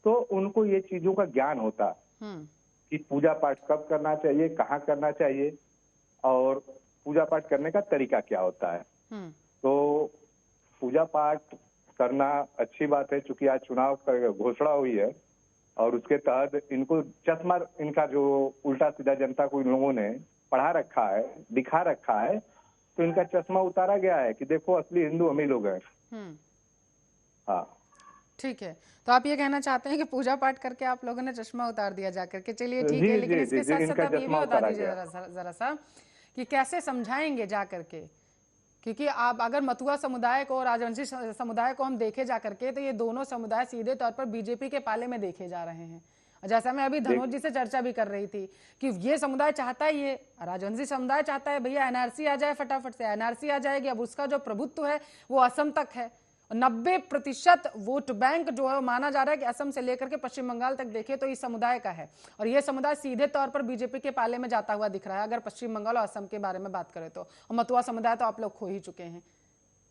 तो उनको ये चीजों का ज्ञान होता कि पूजा पाठ कब करना चाहिए, कहाँ करना चाहिए और पूजा पाठ करने का तरीका क्या होता है। तो पूजा पाठ करना अच्छी बात है, चूंकि आज चुनाव का घोषणा हुई है और उसके तहत इनको चश्मा, इनका जो उल्टा सीधा जनता को इन लोगों ने पढ़ा रखा है, दिखा रखा है, तो इनका चश्मा उतारा गया है कि देखो असली हिंदू हम ही लोग हैं। हाँ, ठीक है। तो आप ये कहना चाहते हैं कि पूजा पाठ करके आप लोगों ने चश्मा उतार दिया जाकर के? चलिए ठीक है, लेकिन इसके साथ साथ आप ये भी बता दीजिए जरा सा कि कैसे समझाएंगे जा करके, क्योंकि आप अगर मथुआ समुदाय को और राजवंशी समुदाय को हम देखे जा करके, तो ये दोनों समुदाय सीधे तौर पर बीजेपी के पाले में देखे जा रहे हैं। जैसा मैं अभी धनोज जी से चर्चा भी कर रही थी कि ये समुदाय चाहता है, ये राजवंशी समुदाय चाहता है भैया एनआरसी आ जाए, फटाफट से एनआरसी आ जाएगी। अब उसका जो प्रभुत्व है वो असम तक है। 90% वोट बैंक जो है माना जा रहा है कि असम से लेकर के पश्चिम बंगाल तक देखे तो इस समुदाय का है, और ये समुदाय सीधे तौर पर बीजेपी के पाले में जाता हुआ दिख रहा है अगर पश्चिम बंगाल और असम के बारे में बात करें तो। और मथुआ समुदाय तो आप लोग खो ही चुके हैं,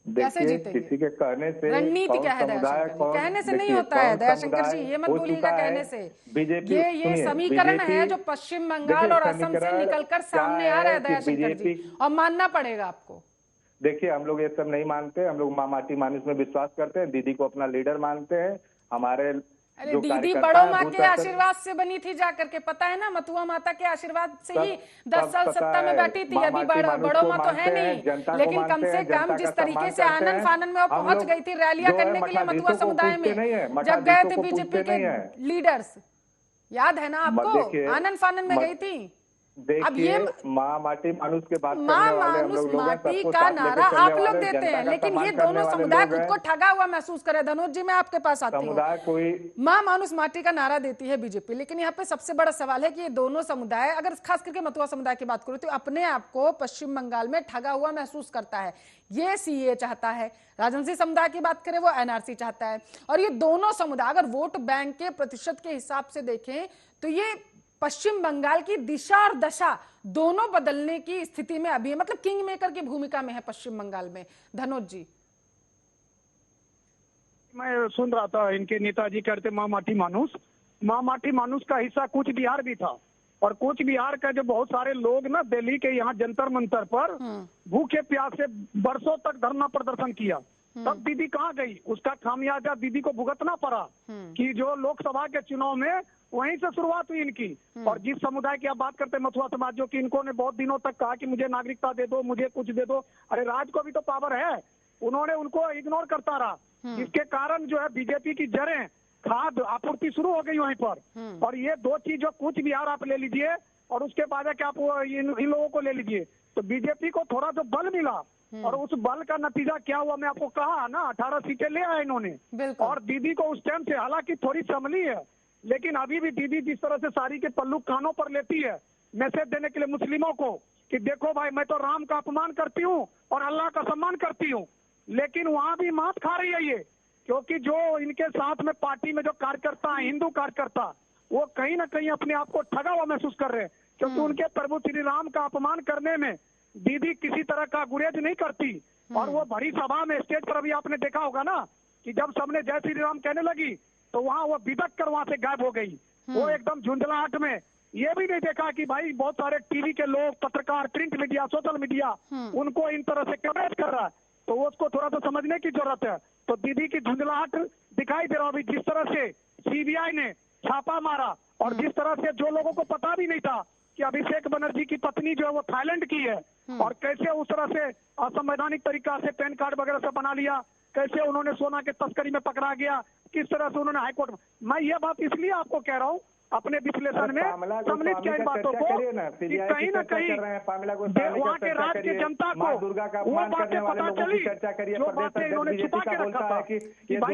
कैसे जीतेंगे? किसी के कहने से रणनीति क्या है दयाशंकर? कहने से नहीं होता है दयाशंकर जी, ये मत बोलिएगा कहने से। ये समीकरण है जो पश्चिम बंगाल और असम से निकलकर सामने आ रहा है दयाशंकर जी, और मानना पड़ेगा आपको। देखिए, हम लोग ये सब नहीं मानते, हम लोग माँ माटी मानुष में विश्वास करते हैं, दीदी को अपना लीडर मानते हैं। हमारे अरे दीदी बड़ों माँ के आशीर्वाद से बनी थी जाकर के, पता है ना, मथुआ माता के आशीर्वाद से ही 10 साल सत्ता में बैठी थी। अभी बड़ों माँ तो है नहीं, लेकिन कम से कम जिस तरीके से आनन फानन में वो पहुंच गई थी रैलियां करने के लिए मथुआ समुदाय में, जब गए थे बीजेपी के लीडर्स, याद है ना आपको? आनन फानन में गई थी। देखिए, माँ माटी मानुष के बात माँ मानुष माटी का नारा आप लोग देते हैं, लेकिन ये दोनों समुदाय खुद को ठगा हुआ महसूस करे। धनोज जी, मैं आपके पास आती हूँ। माँ मानुष माटी का नारा देती है बीजेपी, लेकिन यहाँ पे सबसे बड़ा सवाल है कि ये दोनों समुदाय, अगर खास करके मथुआ समुदाय की बात करूं, तो अपने आप को पश्चिम बंगाल में ठगा हुआ महसूस करता है। ये सीए चाहता है, राजवंशी समुदाय की बात करें वो एनआरसी चाहता है। और ये दोनों समुदाय अगर वोट बैंक के प्रतिशत के हिसाब से देखें तो ये पश्चिम बंगाल की दिशा और दशा दोनों बदलने की स्थिति में अभी है, मतलब किंग मेकर की भूमिका में है पश्चिम बंगाल में। धनोज जी, मैं सुन रहा था इनके नेताजी कहते माँ माटी मानुष का हिस्सा कूच बिहार भी था, और कूच बिहार का जो बहुत सारे लोग ना दिल्ली के यहाँ जंतर मंतर पर भूखे प्यासे बरसों तक धरना प्रदर्शन किया, तब दीदी कहाँ गई? उसका खामियाजा दीदी को भुगतना पड़ा कि जो लोकसभा के चुनाव में वहीं से शुरुआत हुई इनकी। और जिस समुदाय की आप बात करते हैं मथुआ समाज, जो कि इनको ने बहुत दिनों तक कहा कि मुझे नागरिकता दे दो, मुझे कुछ दे दो। अरे राज को भी तो पावर है, उन्होंने उनको इग्नोर करता रहा, जिसके कारण जो है बीजेपी की जड़ें खाद आपूर्ति शुरू हो गई वहीं पर। और ये दो चीज जो कूच बिहार आप ले लीजिए और उसके बाद है कि आप वो इन लोगों को ले लीजिए, तो बीजेपी को थोड़ा जो बल मिला और उस बल का नतीजा क्या हुआ, मैं आपको कहा ना 18 सीटें ले आए इन्होंने। और दीदी को उस टाइम से हालांकि थोड़ी संभली है, लेकिन अभी भी दीदी जिस तरह से सारी के पल्लू कानों पर लेती है मैसेज देने के लिए मुस्लिमों को कि देखो भाई मैं तो राम का अपमान करती हूँ और अल्लाह का सम्मान करती हूँ, लेकिन वहां भी मात खा रही है ये, क्योंकि जो इनके साथ में पार्टी में जो कार्यकर्ता है, हिंदू कार्यकर्ता, वो कहीं ना कहीं अपने आप को ठगा हुआ महसूस कर रहे हैं, क्योंकि उनके प्रभु श्री राम का अपमान करने में दीदी किसी तरह का गुरेज नहीं करती। और वो भरी सभा में स्टेज पर अभी आपने देखा होगा ना कि जब सबने जय श्री राम कहने लगी तो वहां वो बिदक कर वहां से गायब हो गई। वो एकदम झुंझलाहट में, ये भी नहीं देखा कि भाई बहुत सारे टीवी के लोग, पत्रकार, प्रिंट मीडिया, सोशल मीडिया उनको इन तरह से कवरेज कर रहा है, तो उसको थोड़ा सा समझने की जरूरत है। तो दीदी की धुंधलाहट दिखाई दे रहा अभी, जिस तरह से सीबीआई ने छापा मारा और जिस तरह से जो लोगों को पता भी नहीं था कि अभिषेक बनर्जी की पत्नी जो है वो थाईलैंड की है, और कैसे उस तरह से असंवैधानिक तरीका से पैन कार्ड वगैरह से बना लिया, कैसे उन्होंने सोना के तस्करी में पकड़ा गया, किस तरह से उन्होंने हाईकोर्ट। मैं ये बात इसलिए आपको कह रहा हूँ अपने विश्लेषण में सम्मिलित किया इन बातों को कि कहीं ना कहीं वहाँ के राज्य की जनता को वो बातें पता चली जो बातें इन्होंने छुपा के रखा था।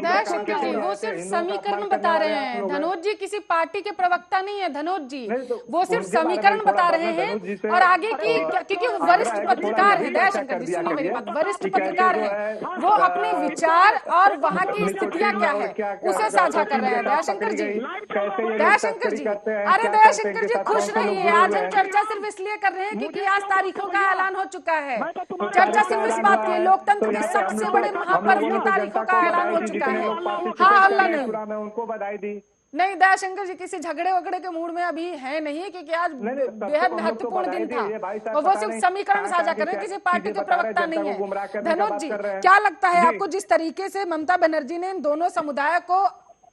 दयाशंकर जी वो सिर्फ समीकरण बता रहे हैं, धनोज जी किसी पार्टी के प्रवक्ता नहीं है धनोज जी, वो सिर्फ समीकरण बता रहे हैं। और आगे की, क्योंकि वो वरिष्ठ पत्रकार है, दयाशंकर जी सुनिए मेरी बात, वरिष्ठ पत्रकार है, वो अपने विचार और वहाँ की स्थितियां क्या है उसे साझा कर रहे हैं। दयाशंकर जी, दयाशंकर जी, अरे दयाशंकर जी खुश रहिए, आज हम चर्चा सिर्फ इसलिए कर रहे हैं क्योंकि आज तारीखों का ऐलान हो चुका है। चर्चा सिर्फ इस बात की, लोकतंत्र के सबसे बड़े महापर्व की तारीखों का ऐलान हो चुका है। हाँ अल्लाह ने उनको बधाई दी। नहीं दयाशंकर जी किसी झगड़े वगड़े के मूड में अभी है नहीं, क्योंकि आज बेहद महत्वपूर्ण दिन था और वो सिर्फ समीकरण साझा कर रहे हैं, किसी पार्टी के प्रवक्ता नहीं है। धनोज जी क्या लगता है आपको, जिस तरीके से ममता बनर्जी ने इन दोनों समुदाय को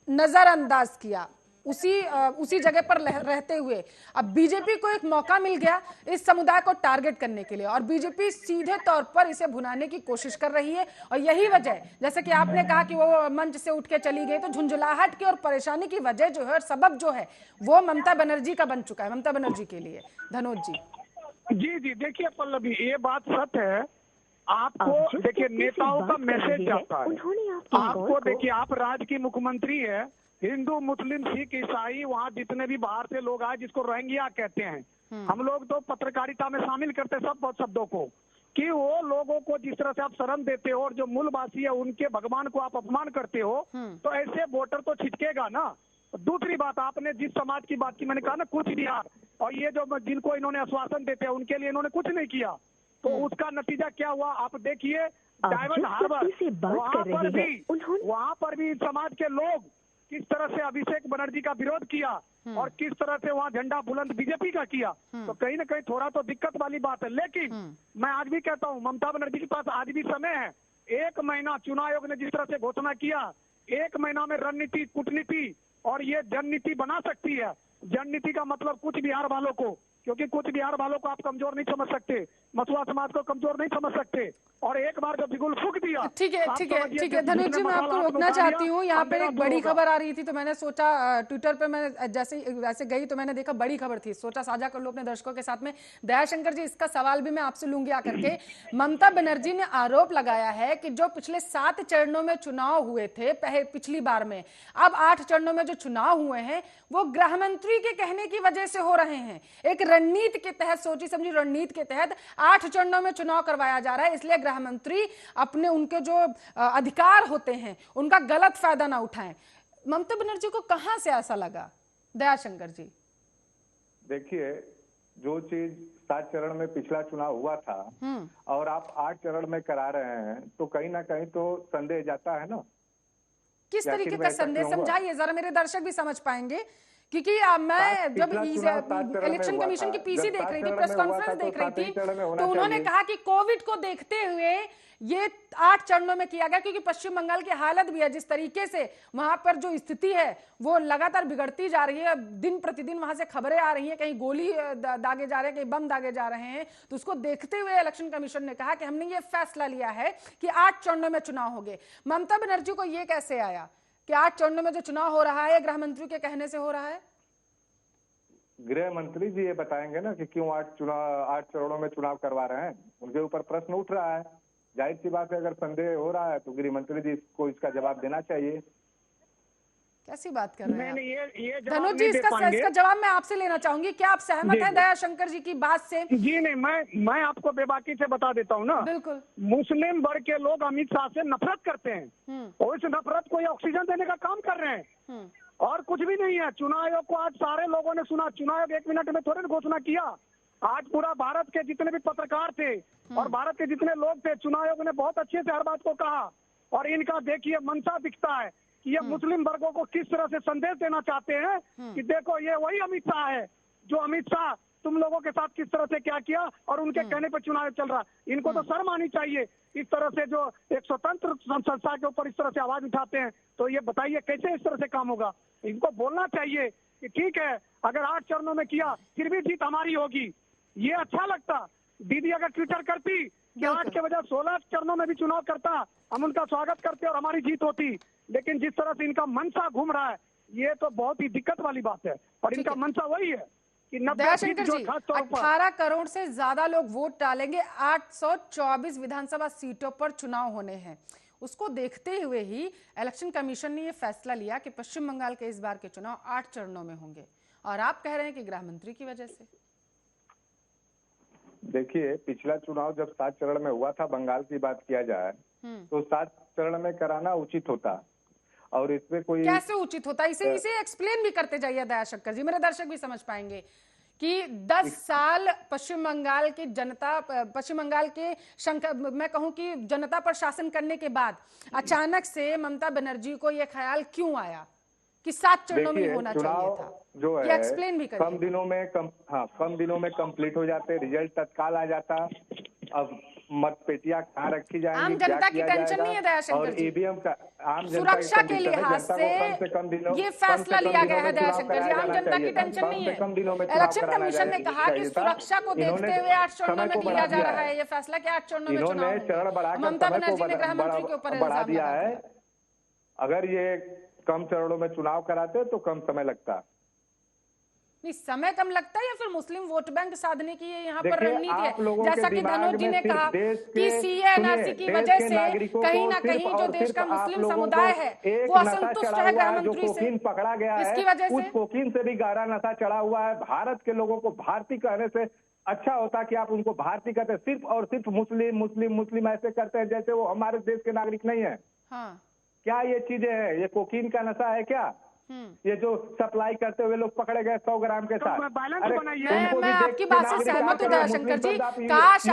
नजरअंदाज किया उसी जगह पर रहते हुए, अब बीजेपी को एक मौका मिल गया इस समुदाय को टारगेट करने के लिए और बीजेपी सीधे तौर पर इसे भुनाने की कोशिश कर रही है। और यही वजह, जैसे कि आपने कहा कि वो मंच से उठ के चली गई, तो झुंझलाहट की और परेशानी की वजह जो है और सबब जो है वो ममता बनर्जी का बन चुका है, ममता बनर्जी के लिए। धनोज जी जी देखिए पल्लवी, ये बात सच है। आपको देखिए नेताओं का मैसेज जाता है, आपको देखिए आप राज्य की मुख्यमंत्री है, हिंदू मुस्लिम सिख ईसाई वहाँ जितने भी बाहर से लोग आए, जिसको रोहिंग्या कहते हैं, हम लोग तो पत्रकारिता में शामिल करते हैं सब शब्दों को, कि वो लोगों को जिस तरह से आप शरण देते हो और जो मूलवासी है उनके भगवान को आप अपमान करते हो, तो ऐसे वोटर तो छिटकेगा ना। दूसरी बात, आपने जिस समाज की बात की, मैंने कहा ना कुछ बिहार, और ये जो जिनको इन्होंने आश्वासन देते हैं उनके लिए इन्होंने कुछ नहीं किया, तो उसका नतीजा क्या हुआ आप देखिए। डायमंड हार्बर वहाँ पर भी समाज के लोग किस तरह से अभिषेक बनर्जी का विरोध किया और किस तरह से वहाँ झंडा बुलंद बीजेपी का किया, तो कहीं ना कहीं थोड़ा तो दिक्कत वाली बात है। लेकिन मैं आज भी कहता हूँ ममता बनर्जी के पास आज भी समय है। 1 महीना चुनाव आयोग ने जिस तरह से घोषणा किया, 1 महीना में रणनीति, कूटनीति और ये जननीति बना सकती है। जननीति का मतलब कुछ बिहार वालों को, क्योंकि कुछ बिहार वालों को आप कमजोर नहीं समझ सकते, मसुआ समाज को कमजोर नहीं समझ सकते, और एक बार जब बिगुल फूक दिया। ठीक है धनुष जी, मैं आपको रोकना चाहती हूँ, यहाँ पे एक बड़ी खबर आ रही थी, तो मैंने सोचा ट्विटर पे मैं वैसे गई तो मैंने देखा बड़ी खबर थी, सोचा साझा कर लो अपने दर्शकों के साथ में। दयाशंकर जी इसका सवाल भी मैं आपसे लूंगी आकर के। ममता बनर्जी ने आरोप लगाया है कि जो पिछले 7 चरणों में चुनाव हुए थे पिछली बार में, अब 8 चरणों में जो चुनाव हुए हैं वो गृह मंत्री के कहने की वजह से हो रहे हैं। एक रणनीति के तहत, सोची समझी रणनीति के तहत 8 चरणों में चुनाव करवाया जा रहा है, इसलिए गृह मंत्री अपने उनके जो अधिकार होते हैं उनका गलत फायदा ना उठाएं। ममता बनर्जी को कहां से ऐसा लगा दयाशंकर जी? देखिए, जो चीज 7 चरण में पिछला चुनाव हुआ था और आप 8 चरण में करा रहे हैं, तो कहीं ना कहीं तो संदेह जाता है ना। किस तरीके का संदेह, समझाइए जरा, मेरे दर्शक भी समझ पाएंगे क्योंकि मैं जब पिछला चुनाव 7 चरण में इलेक्शन हुआ कमीशन था। की पीसी जब देख 7 रही थी, चरण प्रेस में हुआ था कॉन्फ्रेंस तो देख रही 7 ही चरण में थी, होना तो उन्होंने चाहिए। कहा कि कोविड को देखते हुए ये 8 चरणों में किया गया, क्योंकि पश्चिम बंगाल की हालत भी है जिस तरीके से वहां पर जो स्थिति है वो लगातार बिगड़ती जा रही है। दिन प्रतिदिन वहां से खबरें आ रही हैं, कहीं गोली दागे जा रहे हैं, कहीं बम दागे जा रहे हैं। तो उसको देखते हुए इलेक्शन कमीशन ने कहा कि हमने ये फैसला लिया है कि 8 चरणों में चुनाव होंगे। ममता बनर्जी को ये कैसे आया कि 8 चरणों में जो चुनाव हो रहा है गृह मंत्री के कहने से हो रहा है? गृह मंत्री जी ये बताएंगे ना कि क्यों 8 चरणों में चुनाव करवा रहे हैं। उनके ऊपर प्रश्न उठ रहा है, जाहिर सी बात है, अगर संदेह हो रहा है तो गृह मंत्री जी को इसका जवाब देना चाहिए। कैसी बात कर रहे हैं नहीं, आप? ये जवाब धनुष जी, नहीं दे पाएंगे। इसका जवाब मैं आपसे लेना चाहूंगी। क्या आप सहमत जी, हैं जी। दयाशंकर जी की बात से? जी नहीं, मैं आपको बेबाकी से बता देता हूँ ना। बिल्कुल। मुस्लिम वर्ग के लोग अमित शाह से नफरत करते हैं और इस नफरत को ये ऑक्सीजन देने का काम कर रहे हैं और कुछ भी नहीं है। चुनाव आयोग को आज सारे लोगों ने सुना, चुनाव आयोग 1 मिनट में थोड़ी ना घोषणा किया। आज पूरा भारत के जितने भी पत्रकार थे और भारत के जितने लोग थे, चुनाव आयोग ने बहुत अच्छे से हर बात को कहा। और इनका देखिए मंशा दिखता है कि ये मुस्लिम वर्गों को किस तरह से संदेश देना चाहते हैं कि देखो ये वही अमित शाह है जो अमित शाह तुम लोगों के साथ किस तरह से क्या किया और उनके कहने पर चुनाव चल रहा। इनको तो शर्म आनी चाहिए इस तरह से जो एक स्वतंत्र संस्था के ऊपर इस तरह से आवाज उठाते हैं। तो ये बताइए कैसे इस तरह से काम होगा? इनको बोलना चाहिए कि ठीक है, अगर 8 चरणों में किया फिर भी जीत हमारी होगी। ये अच्छा लगता दीदी अगर ट्विटर करती कि 8 के बजाय 16 चरणों में भी चुनाव करता, हम उनका स्वागत करते और हमारी जीत होती। लेकिन जिस तरह से इनका मनसा घूम रहा है ये तो बहुत ही दिक्कत वाली बात है। और इनका मनसा वही है कि 90 सीट दयाशंकर जो जी, खास तौर पर 18 करोड़ से ज्यादा लोग वोट डालेंगे, 824 विधानसभा सीटों पर चुनाव होने हैं। उसको देखते हुए ही इलेक्शन कमीशन ने यह फैसला लिया कि पश्चिम बंगाल के इस बार के चुनाव 8 चरणों में होंगे। और आप कह रहे हैं कि गृह मंत्री की वजह से। देखिए, पिछला चुनाव जब 7 चरण में हुआ था, बंगाल की बात किया जाए तो 7 चरण में कराना उचित होता। और इसमें कोई कैसे उचित होता? इसे एक्सप्लेन भी करते जाइए दयाशंकर जी, मेरे दर्शक भी समझ पाएंगे कि 10 साल पश्चिम बंगाल की जनता, पश्चिम बंगाल के मैं कहूं कि जनता पर शासन करने के बाद अचानक से ममता बनर्जी को यह ख्याल क्यों आया कि 7 चरणों में होना चाहिए था? जो है ये एक्सप्लेन भी करिए। कम दिनों में कंप्लीट हो जाते, रिजल्ट तत्काल आ जाता। अब मत पेटियां कहाँ रखी जाएंगी, आम क्या जनता की किया टेंशन जाएगा? नहीं है दयाशंकर और जी। ईवीएम का आम जनता सुरक्षा के टेंशन है, लिहाज जनता से को कम से कम दिनों ये फैसला लिया गया है दयाशंकर जी। आम जनता की चाहिए, टेंशन नहीं है। कम दिनों में चुनाव इलेक्शन कराना कमीशन ने कहा कि चाहिए था। सुरक्षा को देखते हुए 8 चरणों में समय को किया बढ़ा जा दिया रहा है। है ये फैसला कि 8 चरणों में चुनाव इन्होंने होंगे। चरण बढ़ाकर ममता समय बनर्जी ने को गृह मंत्री के ऊपर बढ़ा इल्जाम दिया लगा है। अगर ये कम चरणों में चुनाव कराते तो कम समय लगता। नहीं, समय कम लगता है या फिर मुस्लिम वोट बैंक साधने की ये यहाँ पर देखिए, रणनीति आप है? लोगों जैसा के कि दिमाग धनुष जी में ने सिर्फ कहा देश कि के- CA/NRC की सुनिए, वजह देश के से नागरिकों कहीं को ना सिर्फ कहीं जो और देश सिर्फ का आप मुस्लिम लोगों समुदाय को है एक वो नशा असंतुष्ट चढ़ा है हुआ गृह है, जो मंत्री से। कोकीन पकड़ा गया है, इसकी वजह उस से कोकीन से भी गहरा नशा चढ़ा हुआ है। भारत के लोगों को भारतीय कहने से अच्छा होता कि आप उनको भारतीय कहते, सिर्फ और सिर्फ मुस्लिम मुस्लिम मुस्लिम ऐसे करते हैं जैसे वो हमारे देश के नागरिक नहीं है। हाँ। क्या ये चीजें हैं? ये कोकीन का नशा है क्या? ये जो सप्लाई करते हुए लोग पकड़े गए 100 ग्राम के साथ। मैं आपकी बात से सहमत हूँ दयाशंकर जी। काश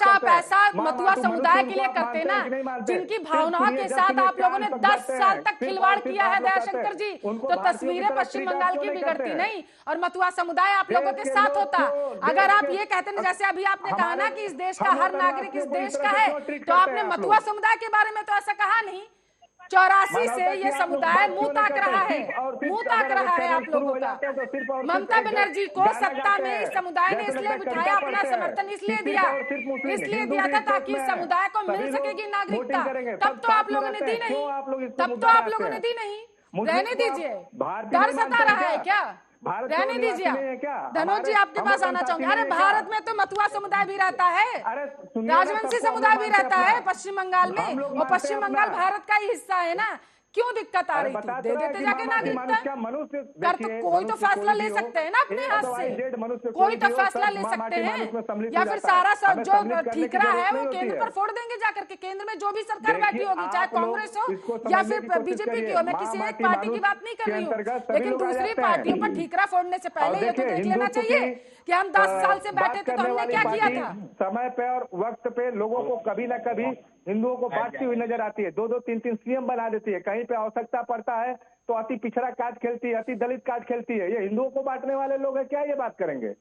आप ऐसा मथुआ समुदाय के लिए करते ना, जिनकी भावनाओं के साथ आप लोगों ने 10 साल तक खिलवाड़ किया है दयाशंकर जी, तो तस्वीरें पश्चिम बंगाल की बिगड़ती नहीं और मथुआ समुदाय आप लोगों के साथ होता। अगर आप ये कहते ना, जैसे अभी आपने कहा ना कि इस देश का हर नागरिक इस देश का है, तो आपने मथुआ समुदाय के बारे में तो ऐसा कहा नहीं। 84 से ये समुदाय मुंह ताक रहा है आप लोगों का। ममता बनर्जी को सत्ता में इस समुदाय ने इसलिए बिठाया, अपना समर्थन इसलिए दिया था ताकि इस समुदाय को मिल सकेगी नागरिकता। तब तो आप लोगों ने दी नहीं। रहने दीजिए, डर सता रहा है क्या? रहने दीजिए। धनुष जी आपके पास आना चाहूंगे। अरे भारत में तो मथुआ समुदाय भी रहता है, राजवंशी समुदाय भी रहता है पश्चिम बंगाल में, और पश्चिम बंगाल भारत का ही हिस्सा है ना। क्यों दिक्कत आ रही थी? दे देते जाके नागरिकता। कर तो कोई तो फैसला ले सकते हैं ना अपने हाथ से, कोई तो फैसला ले सकते हैं। या फिर सारा सब जो ठीकरा है वो केंद्र पर फोड़ देंगे जाकर के। केंद्र में जो भी सरकार बैठी होगी, चाहे कांग्रेस हो या फिर बीजेपी की हो, मैं किसी एक पार्टी की बात नहीं कर रही हूँ, लेकिन दूसरी पार्टियों पर ठीकरा फोड़ने से पहले ये तो देख लेना चाहिए कि हम 10 साल से बैठे थे तो हमने क्या किया था। समय पे और वक्त पे लोगों को कभी ना कभी हिंदुओं को बांटती हुई नजर आती है। 2-2, 3-3 सीएम बना देती है। कहीं पे आवश्यकता पड़ता है तो अति पिछड़ा कार्ड खेलती है, अति दलित कार्ड खेलती है। ये हिंदुओं को बांटने वाले लोग हैं क्या? ये बात करेंगे।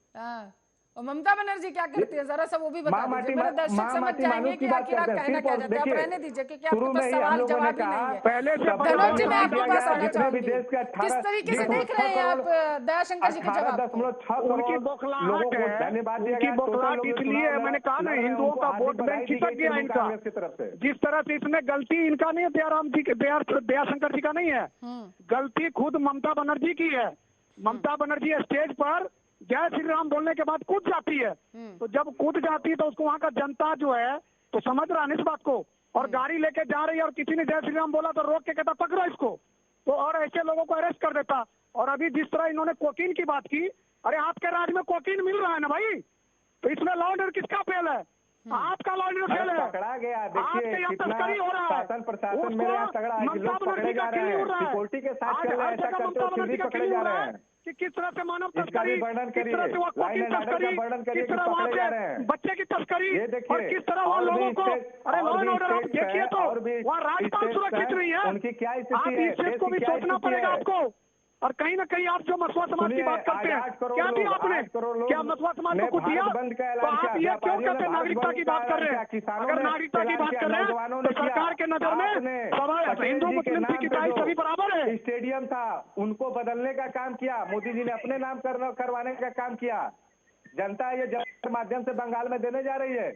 और ममता बनर्जी क्या करती है, जरा सा वो भी बता दीजिए, मेरे दर्शक समझ जाएंगे कि आखिर आप कहना क्या चाहते हैं। आप रहने दीजिए क्योंकि आपके पास सवाल जवाब ही नहीं है। पहले से धनोज जी, मैं आपके पास आना चाहूंगी, देश के किस तरीके से देख रहे हैं आप दयाशंकर जी के जवाब को? उनकी बौखलाहट है, धन्यवाद। उनकी बौखलाहट इसलिए है, मैंने कहा ना, हिंदुओं का वोट बैंक चिपक गया इनका की तरफ से। जिस तरह से इसमें गलती इनका नहीं है, दयाशंकर जी का नहीं है, गलती खुद ममता बनर्जी की है। ममता बनर्जी स्टेज पर जय श्री राम बोलने के बाद कूद जाती है, तो जब कूद जाती है तो उसको वहां का जनता जो है तो समझ रहा है इस बात को, और गाड़ी लेके जा रही है और किसी ने जय श्री राम बोला तो रोक के कहता पकड़ो इसको, तो और ऐसे लोगों को अरेस्ट कर देता। और अभी जिस तरह इन्होंने कोकीन की बात की, अरे आपके राज्य में कोकीन मिल रहा है ना भाई, तो इसमें लॉ ऑर्डर किसका फेल है? आपका लॉ ऑर्डर फेल है, पकड़ा गया। आपके यहाँ तस्करी हो रहा है, शासन प्रशासन मेरे यहाँ तगड़ा है, लोग पकड़े जा रहे हैं, सिक्योरिटी के साथ चल रहे हैं, ऐसा करते हुए फिर भी पकड़े जा रहे हैं कि किस तरह से मानव इसका तस्करी, भी वर्णन किस करिए, तरह से वो कोकीन तस्करी, वर्णन करिए किस कि तरह वहाँ पकड़े जा रहे हैं, पे बच्चे की तस्करी, ये देखिए, और किस तरह वो और भी लोगों को, स्टेट- अरे लॉ और एंड भी ऑर्डर आप स्टेट देखिए है, तो और भी वहाँ राजपाल स्टेट सुरक्षित है, नहीं है, उनकी क्या आप स्थिति है, इस चीज को भी देश की क्या सोचना स्थिति पड़ेगा है। आपको। और कहीं ना कहीं आप जो मसुआ समाज की सुनिए, बात करते आज हैं, 8 करोड़ क्या दिया लोग, आपने? 8 करोड़ लोग क्या मसुआ समाज को ने कुछ दिया? भारत बंद का तो ऐलान आप किया, ये क्यों व्यापारियों ने कहते हैं भारत नागरिकता बंद की का बात कर ऐलान रहे किया, हैं? किसानों अगर ने नागरिकता की ऐलान बात किया, कर रहे हैं नौजवानों तो ने किया। सरकार के नजर में आपने सब हिंदू पटेल जी के मुस्लिम नाम सिख पे ईसाई जो सभी बराबर है। स्टेडियम था उनको बदलने का काम किया, मोदी जी ने अपने नाम करवाने का काम किया। जनता ये जन माध्यम से बंगाल में देने जा रही है।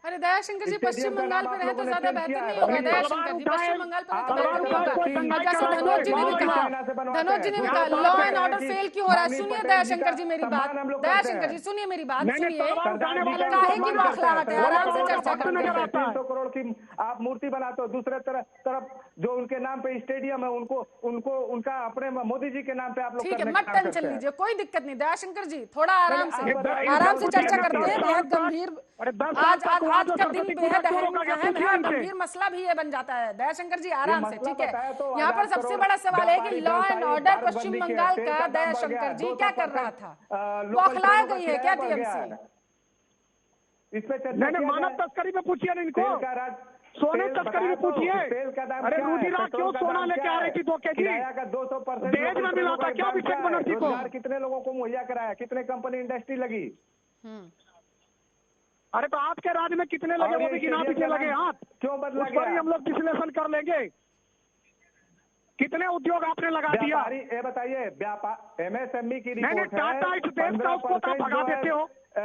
अरे दयाशंकर जी, स्टेडियम पश्चिम का बंगाल नाम पे आप रहे तो लोगों ने ज्यादा चेंज बेहतर किया है। नहीं होगा अभी दयाशंकर जी? पश्चिम बंगाल पे रहे तो बेहतर नहीं होगा? कोई दंगा जैसे चलाए, धनोज जी ने भी कोई कहा, चाइना से बनवाते धनोज जी ने भी हैं। कहा जो लॉ बात एंड है ऑर्डर कि फेल क्यों हो रहा है? माननीय सुनिए पटेल जी दयाशंकर का जी मेरी बात, सम्मान हम लोग करते दयाशंकर हैं। जी सुनिए मेरी बात, मैंने सुनिए। तलवार उठाने वाले सरदार काहे जी की का बौखलाहट है? आराम से चर्चा भक्त करते नजर हैं। आता है। 300 करोड़ की आप मूर्ति बनाते हो, दूसरे तरफ जो उनके नाम पे स्टेडियम है उनको उनका अपने मोदी जी के नाम पे आप लोग ठीक है, करने मत का काम टेंशन करते हैं। लीजिए, कोई दिक्कत नहीं दयाशंकर जी, थोड़ा आराम से आप चर्चा करते हैं। बेहद गंभीर, अरे 10 आज साल तक वहाँ आज जो का दिन सरस्वती बेहद पूजा क्यों रोका गया? अहम है पूछिए और इनसे। गंभीर मसला भी ये बन जाता है। दयाशंकर जी आराम से, मसला ठीक है। बताया तो यहाँ पर 8 सबसे करोड़ बड़ा सवाल है कि व्यापारी लॉ एंड व्यवसायी ऑर्डर भारत पश्चिम बंदी के बंगाल तेल का दाम बढ़ गया, दयाशंकर जी 200% क्या कर रहा था? लोकल बौखलाए ट्रेनों का गई है किराया क्या बढ़ गया टीएमसी? है। इस पे चर्चा मैंने किया मानव जाए। तस्करी पे पूछिए ना इनको, तेल का राज सोने तेल तस्करी बताया में तो, पूछिए। तेल का दाम अरे क्या है, रुधिरा पेट्रोल क्यों का सोना दाम लेके क्या आ रही है, थी 2 केजी? किराया का 200% दहेज में लोकल मिला ट्रेनों था का क्या दाम अभिषेक है, बनर्जी को? रोजगार कितने लोगों को मुहैया कराया, कितने कंपनी इंडस्ट्री लगी। अरे तो आपके राज्य में कितने लगे और वो ये भी गिना स्टेडियम दीजिए का लगे नाम हाथ, क्यों बदला उस पर ही गया? हम लोग विश्लेषण कर लेंगे। कितने उद्योग आपने लगा दिया? व्यापारी ये बताइए, व्यापार एमएसएमई की मैंने रिपोर्ट है, टाटा इस देश का उसको आप भगा देते हो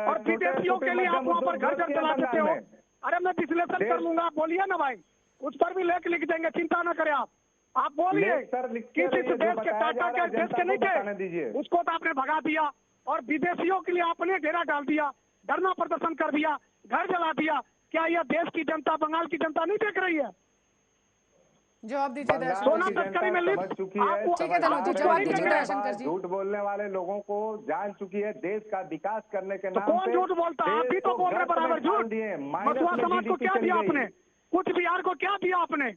और विदेशियों के लिए आप वहाँ पर घर घर चला देते हो। अरे मैं विश्लेषण कर लूंगा, आप बोलिए ना भाई, उस पर भी लेख लिख देंगे, चिंता न करें आप बोलिए। किस इस देश के टाटा के देश के नहीं थे, उसको तो आपने भगा दिया और विदेशियों के लिए आपने डेरा डाल दिया, धरना प्रदर्शन कर दिया, घर जला दिया। क्या यह देश की जनता, बंगाल की जनता नहीं देख रही है? जवाब दीजिए दयाशंकर सोना जी। तस्करी में लिप्त समझ चुकी आपको- है, ठीक है धनोज जी, जवाब दीजिए दयाशंकर जी। झूठ बोलने वाले लोगों को जान चुकी है, देश का विकास करने के तो नाम कौन पे झूठ बोलता है? आप भी देश तो को बोल रहे गर्त में बराबर डाल झूठ। दिए, मसुआ समाज को क्या दिया आपने? कुछ बिहार को क्या दिया आपने?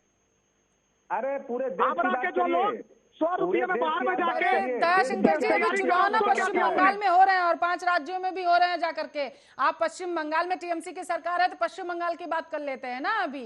अरे पूरे देश की आगरा बात के जो करिए। लोग 100 रुपये में बाहर में जाके दयाशंकर जी, अभी चुनाव ना पश्चिम बंगाल में हो रहे हैं और 5 राज्यों में भी हो रहे हैं जाकर के। आप पश्चिम बंगाल में टीएमसी की सरकार है तो पश्चिम बंगाल की बात कर लेते हैं ना अभी।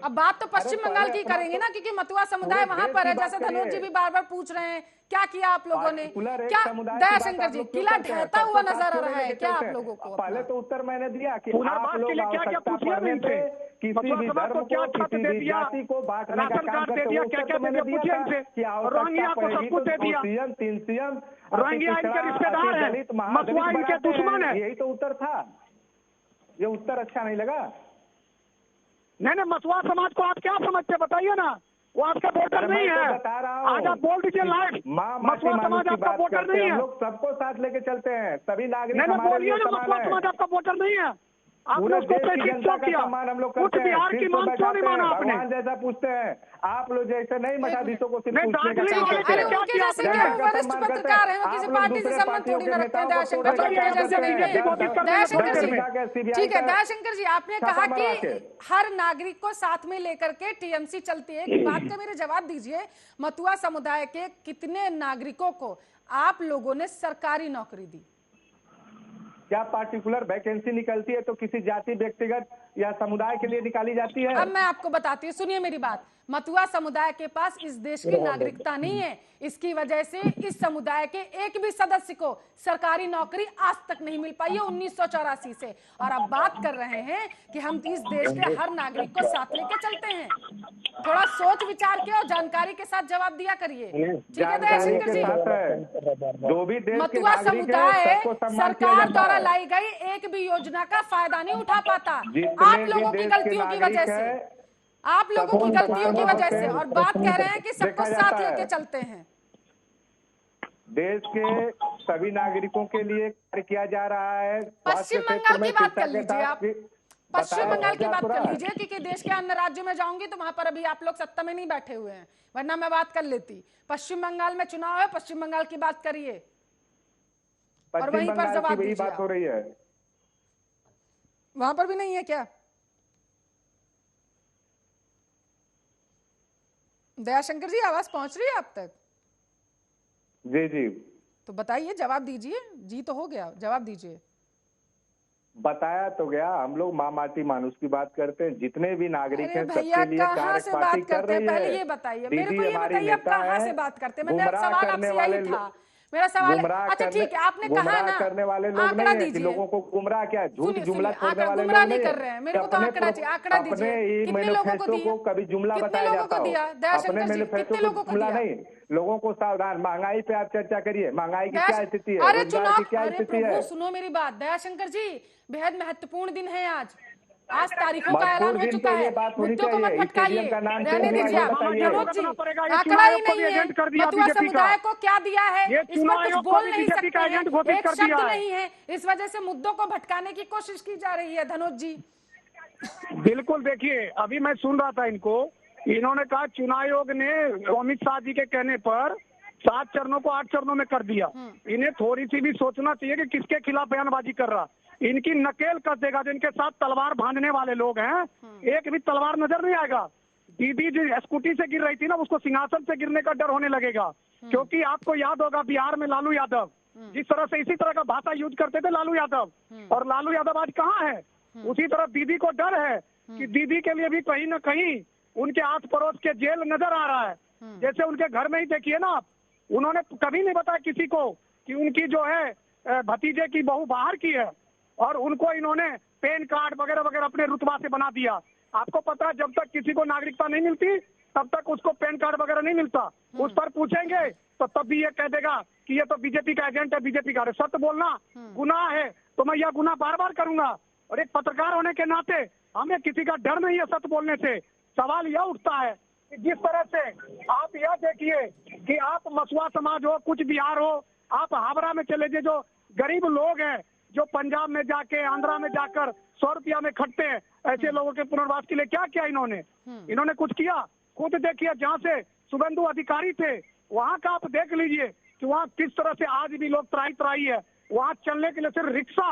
अब बात तो पश्चिम बंगाल की करेंगे ना, क्योंकि मতুआ समुदाय वहां पर है। जैसे धनोज जी भी बार बार पूछ रहे हैं क्या किया आप लोगों ने, क्या दयाशंकर जी किला ढहता हुआ नजर आ रहा है क्या आप लोगों को? पहले तो उत्तर मैंने दिया कि पुनर्वास आप लोग के लिए क्या क्या आवश्यकता पूछिए पड़ने इनसे? पे किसी मसुआ भी समाज धर्म को क्या को, छत किसी दे भी दिया, जाति को बांटने का राशन काम कार्ड दे करते दिया, हुए क्या उत्तर क्या तो दे मैंने दिया? दिया पूछिए था इनसे। कि रोहिंग्या आवश्यकता को सब पड़ेगी कुछ तो दे दिया। 2 सीएम 3 सीएम रोहिंग्या इनके रिश्तेदार हैं, मसुआ इनके दुश्मन है। यही तो उत्तर था। ये उत्तर अच्छा नहीं लगा? नहीं, मसुआ समाज को आप क्या समझते बताइए ना, वो आपका वोटर नहीं है। बता रहा हूँ, आज आप बोल दीजिए लाइव, मसुआ समाज आपका वोटर नहीं है। हम लोग सबको साथ लेके चलते हैं, सभी नागरिक नहीं, हमारे बोलिए लिए ना, समान मसुआ है। समाज आपका वोटर नहीं है। आपने पूरे उसको देश की प्रेषित जनता क्यों का किया? सम्मान हम लोग कुछ करते हैं, बिहार की सिर को मांग क्यों नहीं बैठाते माना हैं, आपने? भगवान जैसा पूछते हैं। आप लोग जैसे नहीं मठाधीशों को सिर्फ नहीं, पूछने का दार्जिलिंग काम वाले करते अरे हैं। क्या उनके किया जैसे आपने? क्या जनता का वरिष्ठ सम्मान करते पत्रकार हैं, वो हैं। किसी आप लोग पार्टी से दूसरे संबंध पार्टियों थोड़ी के ना रखते हैं। नेताओं को दयाशंकर जी छोड़कर अपने क्या जैसे करते नहीं हैं? है। दयाशंकर जी CBI ठीक है, का दयाशंकर जी आपने छापा कहा मरवा कि के। हर नागरिक को साथ में लेकर के टीएमसी चलती है। एक बात का मेरे जवाब दीजिए, मतुआ समुदाय के कितने नागरिकों को आप लोगों ने सरकारी नौकरी दी? क्या पार्टिकुलर वैकेंसी निकलती है तो किसी जाति, व्यक्तिगत या समुदाय के लिए निकाली जाती है? अब मैं आपको बताती हूँ, सुनिए मेरी बात। मतुआ समुदाय के पास इस देश की नागरिकता नहीं है। इसकी वजह से इस समुदाय के एक भी सदस्य को सरकारी नौकरी आज तक नहीं मिल पाई है 1984 से। और अब बात कर रहे हैं कि हम इस देश के हर नागरिक को साथ लेके चलते हैं। थोड़ा सोच विचार के और जानकारी के साथ जवाब दिया करिए। ठीक है दयाशंकर जी, जो भी देश के मतुआ नागरिक हैं, समुदाय सबको सम्मान किया सरकार जाता द्वारा है। लाई गई एक भी योजना का फायदा नहीं उठा पाता। जितने आप भी लोगों की देश के गलतियों की नागरिक वजह से, हैं, आप लोगों की गलतियों की वजह से, और बात कह रहे हैं कि सबको देखा साथ जाता लेके है। चलते हैं। देश के सभी नागरिकों के लिए कार्य किया जा रहा है। पश्चिम स्वास्थ्य बंगाल क्षेत्र में की बात शिक्षा कर के लीजिए साथ आप। भी पश्चिम बताया बंगाल की जा बात रहा कर है। लीजिए, क्योंकि देश के अन्य राज्यों में जाऊंगी तो वहां पर अभी आप लोग सत्ता में नहीं बैठे हुए हैं, वरना मैं बात कर लेती। पश्चिम बंगाल में चुनाव है, पश्चिम बंगाल की बात करिए और पश्चिम वहीं पर बंगाल की जवाब वही दीजिए बात आप। हो रही है। वहां पर भी नहीं है क्या? दयाशंकर जी, आवाज पहुंच रही है आप तक? जी जी, तो बताइए, जवाब दीजिए। जी तो हो गया, जवाब दीजिए। बताया तो गया। हम लोग माँ माटी मानुष की बात करते हैं। जितने भी नागरिक अरे हैं भैया, सबके लिए कहाँ कार्य से पार्टी बात कर करते हैं, रही पहले है। ये बताइए मेरे दीदी को, ये हमारी बताइए आप नेता कहाँ है। से बात करते हैं। मेरा गुमराह सवाल करने आपसे वाले यही था। मेरा सवाल, अच्छा ठीक है, आपने कहा गुमराह ना, करने वाले लोग आंकड़ा नहीं है कि दीजिए। लोगों को गुमराह क्या झूठ सुनिए जुमला सुनिए, छोड़ने वाले गुमराह लोग नहीं नहीं कर है। रहे हैं। मेरे को तो आंकड़ा चाहिए, आंकड़ा अपने दीजिए। ही कितने लोगों को मैनिफेस्टो दिया? को कभी जुमला कितने बताया लोगों जाता को हो। दिया? अपने दयाशंकर जी, मैनिफेस्टो कितने को लोगों को जुमला दिया? नहीं। लोगों को सावधान, महंगाई पे आप चर्चा करिए। महंगाई की क्या स्थिति है, अरे रोजगार चुनाव, की क्या अरे स्थिति प्रभु है। सुनो मेरी बात। दयाशंकर जी, बेहद महत्वपूर्ण दिन है आज। आज तारीखों का ऐलान महत्वपूर्ण हो दिन चुका तो है। ये बात होनी मुद्दों को मत चाहिए। भटकाइए, स्टेडियम का नाम रहने चेंज हुआ, दीजिए ये आप। बताइए। मनोज जी, पड़ेगा, ये आंकड़ा चुनाव ही आयोग को नहीं भी है। एजेंट कर दिया मतुआ बीजेपी का। समुदाय को क्या दिया है, ये इस चुनाव पर कुछ आयोग को बोल भी नहीं बीजेपी सकते का हैं। एजेंट घोषित एक कर शब्द दिया है। नहीं है, इस वजह से मुद्दों को भटकाने की कोशिश की जा रही है। धनोज जी, बिल्कुल, देखिए अभी मैं सुन रहा था इनको, इन्होंने कहा चुनाव आयोग ने अमित शाह जी के कहने पर 7 चरणों को 8 चरणों में कर दिया। इन्हें थोड़ी सी भी सोचना चाहिए कि किसके खिलाफ बयानबाजी कर रहा। इनकी नकेल कस देगा। जो इनके साथ तलवार बांधने वाले लोग हैं, एक भी तलवार नजर नहीं आएगा। दीदी जो स्कूटी से गिर रही थी ना, उसको सिंहासन से गिरने का डर होने लगेगा। क्योंकि आपको याद होगा बिहार में लालू यादव जिस तरह से इसी तरह का भाषा यूज करते थे लालू यादव, और लालू यादव आज कहाँ है। उसी तरह दीदी को डर है कि दीदी के लिए भी कहीं ना कहीं उनके आस पड़ोस के जेल नजर आ रहा है। जैसे उनके घर में ही देखिए ना आप, उन्होंने कभी नहीं बताया किसी को कि उनकी जो है भतीजे की बहू बाहर की है, और उनको इन्होंने पैन कार्ड वगैरह वगैरह अपने रुतबा से बना दिया। आपको पता है जब तक किसी को नागरिकता नहीं मिलती तब तक उसको पैन कार्ड वगैरह नहीं मिलता। उस पर पूछेंगे तो तब भी ये कह देगा कि ये तो बीजेपी का एजेंट है, बीजेपी का। सत्य बोलना गुनाह है, तो मैं यह गुनाह बार बार करूंगा। और एक पत्रकार होने के नाते हमें किसी का डर नहीं है सत्य बोलने से। सवाल यह उठता है कि जिस तरह से आप यह देखिए कि आप मसुआ समाज हो, कुछ बिहार हो, आप हावड़ा में चले जाइए, जो गरीब लोग हैं जो पंजाब में जाके आंध्रा में जाकर 100 रुपया में खटते हैं, ऐसे लोगों के पुनर्वास के लिए क्या किया इन्होंने कुछ किया? खुद देखिए, जहाँ से शुभेंदु अधिकारी थे वहाँ का आप देख लीजिए कि वहाँ किस तरह से आज भी लोग त्राही त्राही है। वहाँ चलने के लिए सिर्फ रिक्शा,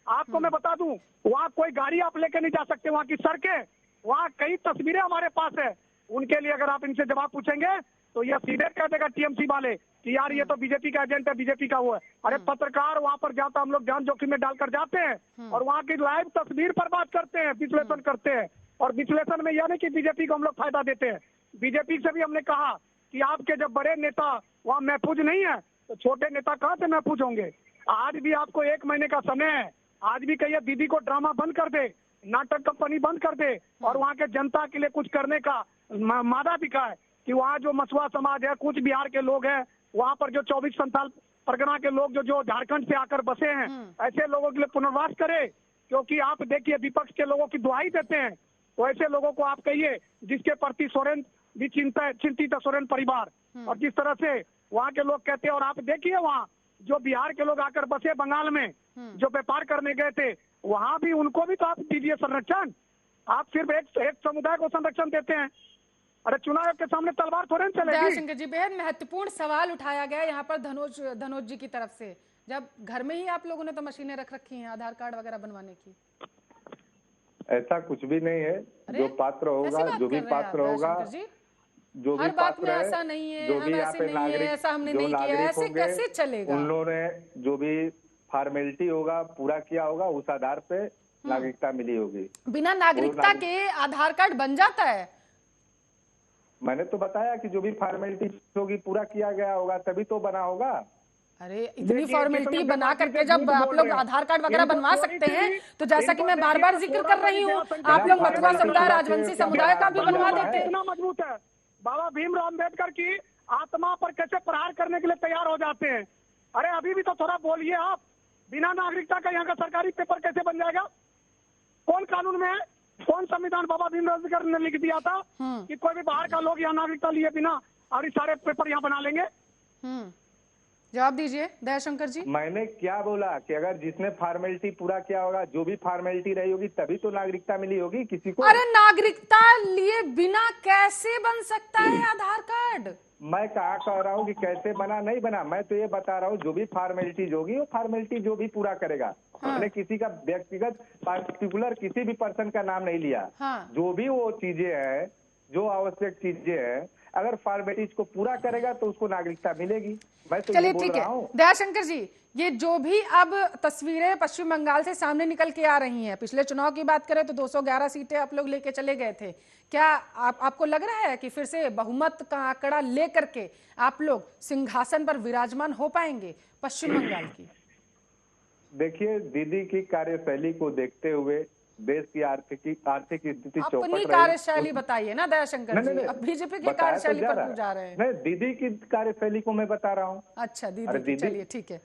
आपको मैं बता दूं, वहाँ कोई गाड़ी आप लेके नहीं जा सकते। वहाँ की सड़कें, वहाँ कई तस्वीरें हमारे पास है। उनके लिए अगर आप इनसे जवाब पूछेंगे तो यह सीधे कह देगा टीएमसी वाले कि यार ये तो बीजेपी का एजेंट है, बीजेपी का वो है। अरे पत्रकार वहाँ पर जाता, हम लोग जान जोखिम में डालकर जाते हैं और वहाँ की लाइव तस्वीर पर बात करते हैं, विश्लेषण करते हैं। और विश्लेषण में यह नहीं कि बीजेपी को हम लोग फायदा देते हैं। बीजेपी से भी हमने कहा कि आपके जब बड़े नेता वहाँ महफूज नहीं है तो छोटे नेता कहाँ से महफूज होंगे। आज भी आपको 1 महीने का समय है। आज भी कहिए दीदी को ड्रामा बंद कर दे, नाटक कंपनी बंद कर दे, और वहाँ के जनता के लिए कुछ करने का मादा दिखाए कि वहाँ जो मसुआ समाज है, कुछ बिहार के लोग हैं, वहाँ पर जो 24 संथाल परगना के लोग जो झारखंड से आकर बसे हैं, ऐसे लोगों के लिए पुनर्वास करे। क्योंकि आप देखिए विपक्ष के लोगों की दुहाई देते हैं, तो ऐसे लोगों को आप कहिए जिसके प्रति सोरेन भी चिंतित है, सोरेन परिवार। और जिस तरह से वहाँ के लोग कहते हैं, और आप देखिए वहाँ जो बिहार के लोग आकर बसे बंगाल में, जो व्यापार करने गए थे, वहाँ भी उनको भी तो आप दीजिए संरक्षण। आप सिर्फ एक समुदाय को संरक्षण देते हैं। अरे चुनाव के सामने तलवार थोड़े चलेगी। दयाशंकर जी, बेहद महत्वपूर्ण सवाल उठाया गया यहाँ पर धनोज जी की तरफ से। जब घर में ही आप लोगों ने तो मशीनें रख रखी हैं आधार कार्ड वगैरह बनवाने की। ऐसा कुछ भी नहीं है। जो पात्र होगा, जो भी पात्र होगा, जो भी पात्र है, ऐसा नहीं है, जो भी यहाँ पे नागरिक, ऐसा हमने जो नहीं किया, नागरिक ऐसे होंगे, कैसे चलेगा। उन लोगों ने जो भी फॉर्मेलिटी होगा पूरा किया होगा, उस आधार पे नागरिकता मिली होगी। बिना नागरिकता के आधार कार्ड बन जाता है? मैंने तो बताया कि जो भी फॉर्मेलिटी होगी पूरा किया गया होगा तभी तो बना होगा। अरे इतनी देखिए, फॉर्मेलिटी कितना बना करके झूठ जब बोल आप लोग रहे हैं। आधार कार्ड वगैरह इनको बनवा थोड़ी सकते सी हैं, भी- तो जैसा कि इनको मैं बार बार देखिए, जिक्र थोड़ा कर रही सा हूँ, भी आप लोग मथुरा फॉर्मेलिटी समुदाय पूरा राजवंशी किया समुदाय का भी बना बनवा हुआ है। देते। कितना मजबूत है। बाबा भीमराव अम्बेडकर की आत्मा पर कैसे प्रहार करने के लिए तैयार हो जाते हैं। अरे अभी भी तो थोड़ा बोलिए आप। बिना नागरिकता का यहाँ का सरकारी पेपर कैसे बन जाएगा? कौन कानून में है? कौन संविधान बाबा भीमराव अम्बेडकर ने लिख दिया था कि कोई भी बाहर का लोग यहाँ नागरिकता लिए बिना और ये सारे पेपर यहाँ बना लेंगे? जवाब दीजिए दयाशंकर जी। मैंने क्या बोला कि अगर जिसने फॉर्मेलिटी पूरा किया होगा, जो भी फॉर्मेलिटी रही होगी तभी तो नागरिकता मिली होगी किसी को। अरे नागरिकता लिए बिना कैसे बन सकता है आधार कार्ड? मैं कहा कह रहा हूँ कि कैसे बना नहीं बना, मैं तो ये बता रहा हूँ जो भी फॉर्मेलिटीज होगी वो फॉर्मेलिटी जो भी पूरा करेगा। मैंने किसी का व्यक्तिगत पार्टिकुलर किसी भी पर्सन का नाम नहीं लिया। जो भी वो चीजें हैं, जो आवश्यक चीजें हैं, अगर फॉर्मेलिटीज को पूरा करेगा तो उसको नागरिकता मिलेगी। मैं तो चलिए ये बोल ठीक रहा है हूँ। दयाशंकर जी, ये जो भी अब तस्वीरें पश्चिम बंगाल से सामने निकल के आ रही हैं, पिछले चुनाव की बात करें तो 211 सीटें आप लोग लेके चले गए थे। क्या आपको लग रहा है कि फिर से बहुमत का आंकड़ा लेकर के आप लोग सिंहासन पर विराजमान हो पाएंगे पश्चिम बंगाल की? देखिए, दीदी की कार्यशैली को देखते हुए देश की आर्थिक स्थिति चौपट अपनी रही। कार्यशैली बताइए ना दयाशंकर जी, अब बीजेपी की बताया तो कार्यशैली जा पर रहा क्यों जा रहे हैं? नहीं, दीदी की कार्यशैली को मैं बता रहा हूँ। अच्छा अरे दीदी की, दीदी- चलिए ठीक है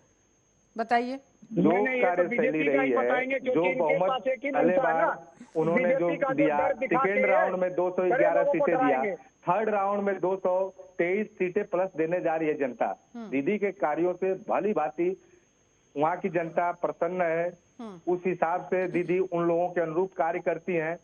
बताइए। जो नहीं, ये तो कार्यशैली बीजेपी का ही रही बताएंगे है, क्योंकि जो इनके पास बहुमत एक ही पहले मंशा है बार ना। उन्होंने जो बीजेपी का जो दिया, डर दिखाते सेकेंड हैं, राउंड में 211 लोगों को सीटें दिया, डराएंगे। थर्ड राउंड में 223 सीटें प्लस देने जा रही है जनता। दीदी के कार्यों से भली भांति वहाँ की जनता प्रसन्न है। उस हिसाब से दीदी उन लोगों के अनुरूप कार्य करती हैं।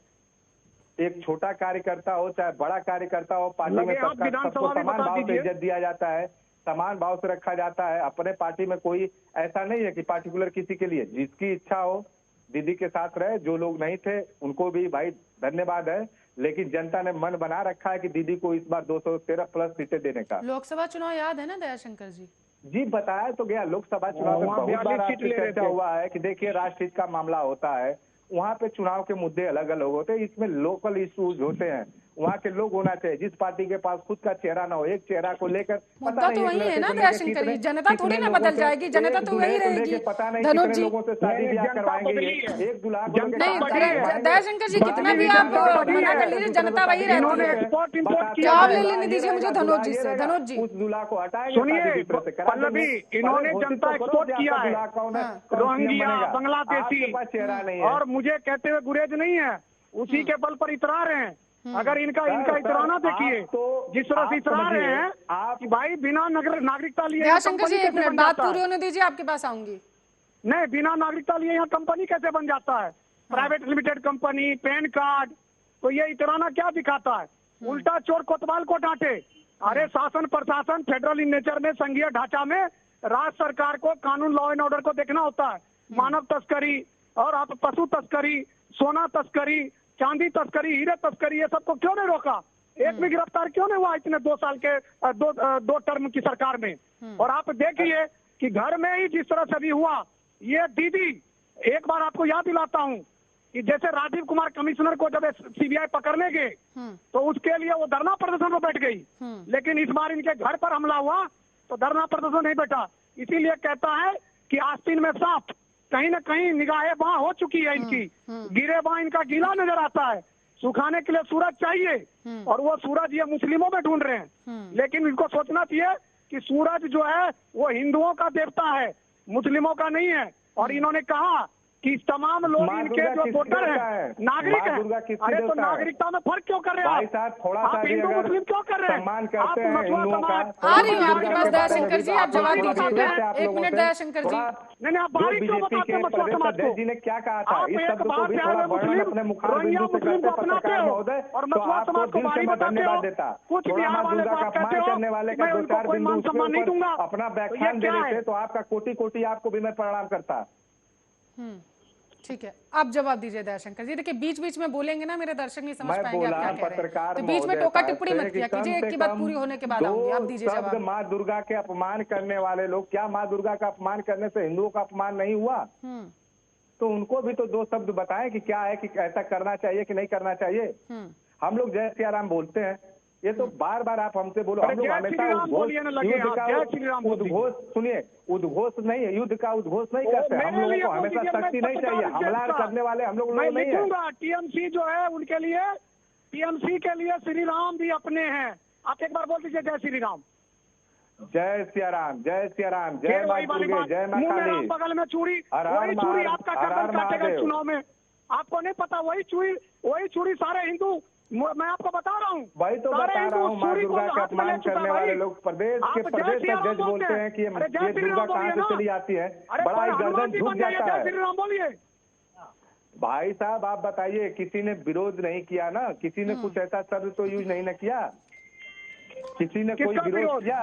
एक छोटा कार्यकर्ता हो चाहे बड़ा कार्यकर्ता हो, पार्टी में लगे हाथ सबको विधानसभा में समान बता भाव से दीजिए। इज्जत दिया जाता है, समान भाव से रखा जाता है। अपने पार्टी में कोई ऐसा नहीं है कि पार्टिकुलर किसी के लिए, जिसकी इच्छा हो दीदी के साथ रहे। जो लोग नहीं थे उनको भी भाई धन्यवाद है, लेकिन जनता ने मन बना रखा है कि दीदी को इस बार 213 प्लस सीटें देने का। लोकसभा चुनाव याद है ना दयाशंकर जी? जी बताया तो गया, लोकसभा चुनाव में वहाँ बहुत बार 42 सीट आपसे ले रहे चर्चा थे। हुआ है कि देखिए राष्ट्रहित का मामला होता है, वहाँ पे चुनाव के मुद्दे अलग अलग होते हैं, इसमें लोकल इश्यूज होते हैं। वहाँ के लोग होना चाहिए, जिस पार्टी के पास खुद का चेहरा ना हो, एक चेहरा को लेकर मुद्दा तो वही है ना दयाशंकर जी, जनता थोड़ी ना बदल जाएगी, जनता तो वही रहेगी। पता नहीं धनुष कितने जी, लोगों से शादी ब्याह जनता करवाएंगे, बदली है। एक दूल्हा नहीं दयाशंकर जी, कितना भी आप मना कर लीजिए, जनता वही रहती इन्होंने है। एक्सपोर्ट इंपोर्ट किया जवाब है। ले लेने दीजिए मुझे धनुष जी से। धनुष जी उस दूल्हा को हटाएंगे, सुनिए, शादी दूसरे से करा पल्लवी, देंगे। इन्होंने पहले जनता घोषित तो करो एक्सपोर्ट कि आपका किया है। दूल्हा कौन है, कौन रोहिंग्या, बनेगा। बांग्लादेशी, आपके पास चेहरा नहीं है। और मुझे कहते हुए गुरेज नहीं है, उसी के बल पर इतरा रहे हैं। अगर इनका सर, इतराना देखिए, आप तो- जिस तरह आप से इतरा रहे हैं आप- कि भाई बिना नागरिकता लिए दयाशंकर जी कंपनी एक कैसे मिनट बन बात जाता पूरी है? होने दीजिए, आपके पास आऊंगी। नहीं, बिना नागरिकता लिए यहाँ कंपनी कैसे बन जाता है? Private limited company, pan card, तो ये इतराना क्या दिखाता है? उल्टा चोर कोतवाल को डांटे। अरे शासन प्रशासन फेडरल इन नेचर में, संघीय ढांचा में राज्य सरकार को कानून, लॉ एंड ऑर्डर को देखना होता है। मानव तस्करी और आप पशु तस्करी, सोना तस्करी, चांदी तस्करी, हीरे तस्करी, ये सबको क्यों नहीं रोका? एक भी गिरफ्तार क्यों नहीं हुआ इतने 2 साल के दो टर्म की सरकार में? और आप देखिए कि घर में ही जिस तरह से भी हुआ, ये दीदी, एक बार आपको याद दिलाता हूँ कि जैसे राजीव कुमार कमिश्नर को जब सीबीआई पकड़ने गए तो उसके लिए वो धरना प्रदर्शन में बैठ गई, लेकिन इस बार इनके घर पर हमला हुआ तो धरना प्रदर्शन नहीं बैठा। इसीलिए कहता है कि आस्तीन में सांप, कहीं ना कहीं निगाहें वहां हो चुकी है इनकी, गिरे वहां इनका गीला नजर आता है। सुखाने के लिए सूरज चाहिए और वो सूरज ये मुस्लिमों में ढूंढ रहे हैं, लेकिन इनको सोचना चाहिए कि सूरज जो है वो हिंदुओं का देवता है, मुस्लिमों का नहीं है। और इन्होंने कहा कि तमाम लोग इनके जो वोटर हैं नागरिक हैं। अरे तो नागरिकता में फर्क क्यों कर रहे हैं भाई साहब? थोड़ा सा आप हिंदू मुस्लिम क्यों कर रहे हैं? सम्मान करते आप हैं मछुआ हिंदुओं का। समाज, आ रही हूँ आपके पास दयाशंकर जी, आप जवाब दीजिएगा। आप एक लोगों मिनट से दयाशंकर जी। नहीं, आप बाहरी क्यों बीजेपी बताते के हैं मछुआ प्रदेश समाज अध्यक्ष को? जी ने क्या कहा था, आप इस एक शब्द को बात भी से थोड़ा आए वर्णन मुस्लिम, अपने मुखार रोहिंग्या बिंदु से मुस्लिम करते को अपनाते पत्रकार हो महोदय, और तो मछुआ आपको समाज को दिल से बाहरी मैं बताते धन्यवाद हो। देता। कुछ थोड़ा बिहार माँ वाले दुर्गा का बात कहते अपमान हो, करने वाले का मैं 2-4 उनको कोई बिंदु मान उसके सम्मान नहीं ऊपर दूंगा। अपना तो ये व्याख्यान क्या दे है? देते तो आपका कोटि कोटि आपको भी मैं प्रणाम करता। ठीक है, आप जवाब दीजिए दयाशंकर जी। देखिए बीच बीच में बोलेंगे ना, मेरे दर्शक नहीं समझ मैं पाएंगे आप बोला क्या कह रहे हैं, पत्रकार तो बीच में महोदय टोका साहब टिप्पणी से मत कि किया कम कीजिए, से एक की बात कम पूरी होने के बाद आऊंगी, आप दीजिए शब्द जवाब। माँ दुर्गा के अपमान करने वाले लोग, क्या माँ दुर्गा का अपमान करने से हिंदुओं का अपमान नहीं हुआ? तो उनको भी तो 2 शब्द बताएं कि क्या है, कि ऐसा करना चाहिए कि नहीं करना चाहिए। हम लोग जय सिया राम बोलते हैं, ये तो बार बार आप हमसे बोलो, अरे हम लोग जय हमेशा श्री राम बोलिए ना लगे युद्ध आप, का जय श्री राम बोलिए। उद्घोष, सुनिए, उद्घोष नहीं है, युद्ध का उद्घोष नहीं करते हम मेरे लोगों लिए को। बोल हमेशा दीजिए, मैं शक्ति नहीं पत्रकार चाहिए, हूं हमला जनता। करने वाले हम लोग मैं नहीं है। लिखूंगा टीएमसी जो है उनके लिए, टीएमसी के लिए श्री राम भी अपने हैं। आप एक बार बोल दीजिए जय श्री राम। जय सिया राम, जय सिया राम, जय मां वही वाली दुर्गे, बात, जय मां मुंह में काली। राम बगल में चूड़ी, हर हर वही चूड़ी महादेव, आपका हर हर गर्दन काटेगा महादेव। चुनाव में। आपको नहीं पता, वही चूड़ी सारे हिंदू, मैं आपको बता रहा हूँ, वही तो सारे बता हिंदू रहा हूँ, माँ चूड़ी को दुर्गा के हाथ में ले अपमान चुका करने है वाले भाई। लोग प्रदेश आप के जय प्रदेश श्री राम अध्यक्ष बोलते हैं कि अरे जय ये श्री दुर्गा राम कहाँ बोलिए से ना। चली आती है, अरे बड़ा ही हनुमान गर्दन जी झुक बन जाइए, जाता जय है। श्री राम बोलिए। भाई साहब आप बताइए, किसी ने विरोध नहीं किया ना, किसी ने कुछ ऐसा शब्द तो यूज नहीं ना किया, किसी ने कोई किसका विरोध विरोध? किया?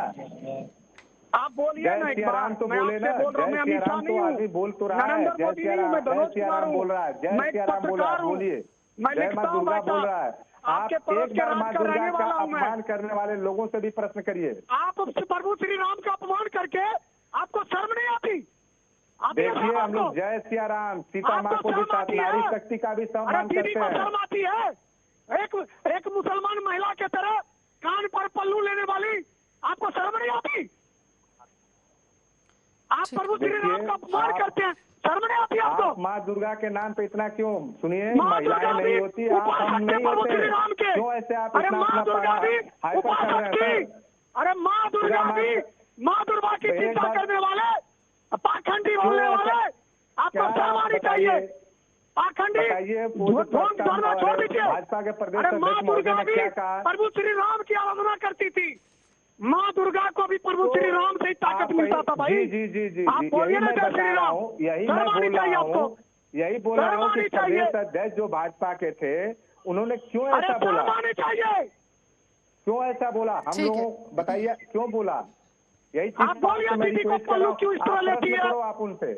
आप बोलिए ना जय एक सिया राम बार, तो मैं बोले आपसे ना, बोल रहा हूँ, मैं जय सिया अमित शाह राम नहीं तो हूँ, आदमी बोल तो रहा है, नरेंद्र जय मोदी सिया नहीं हूँ, राम, मैं जय मनोज सिया कुमार राम हूँ, बोल रहा है, जय मैं एक सिया राम बोल रहा है, पत्रकार हूँ, बोलिए, मैं जय लिखता माँ हूँ दुर्गा भाई बोल रहा है। साहब, आप आपके पड़ोस एक के बार राज माँ का दुर्गा रहने का वाला हूँ मैं। अपमान करने वाले लोगों से भी प्रश्न करिए। आप प्रभु श्री राम का अपमान करके आपको शर्म नहीं आती? आती है देखिए शर्म हम लोग आपको? जय सिया राम, सीता माँ आपको को भी शर्म साथ, आती नारी है? शक्ति का भी अरे सम्मान दीदी करते को हैं। शर्म आती है? एक मुसलमान महिला के तरह कान पर पल्लू लेने वाली, आपको शर्म नहीं आती? आप प्रभु श्री राम का अपमान करते हैं, शर्म नहीं आती आप आपको? माँ दुर्गा के नाम पे इतना क्यों? सुनिए, माँ दुर्गा महिलाएं भी नहीं होती, आप उपासक हम थे नहीं प्रभु होते, श्री राम के। क्यों ऐसे आप अरे इतना माँ अपना दुर्गा भी हाइपर कर उपासक रहे हैं थी। सर? अरे माँ दुर्गा माँ- भी, माँ दुर्गा की एक चिंता बार- करने वाले, पाखंडी बोलने क्यों ऐसा- वाले, आपको क्या शर्म आप आनी चाहिए। बताइए, पाखंडी बताइए, ढोंग धरना छोड़ दीजिए। भाजपा के प्रदेश अरे माँ अध्यक्ष महोदय दुर्गा ने भी क्या कहा? प्रभु श्री राम की आराधना करती थी। माँ दुर्गा को भी प्रभु श्री राम से ही ताकत आप मिलता था भाई। जी जी जी जी आप जी, बोलिए यही ना मैं जय बता श्री रहा राम। हूँ, यही शर्म मैं आनी बोल रहा चाहिए आपको। हूँ, यही बोल रहा शर्म हूँ कि आनी चाहिए। प्रदेश अध्यक्ष जो भाजपा के थे, उन्होंने क्यों अरे ऐसा बोला? शर्म आनी चाहिए। क्यों ऐसा बोला? हम ठीक है। लोगों बताइए क्यों बोला? यही चीज आप बोलिए आपसे मैं दीदी को रिक्वेस्ट कर रहा पल्लू हूं, क्यों इस तरह आप लेती प्रश्न है? करो, आप उनसे,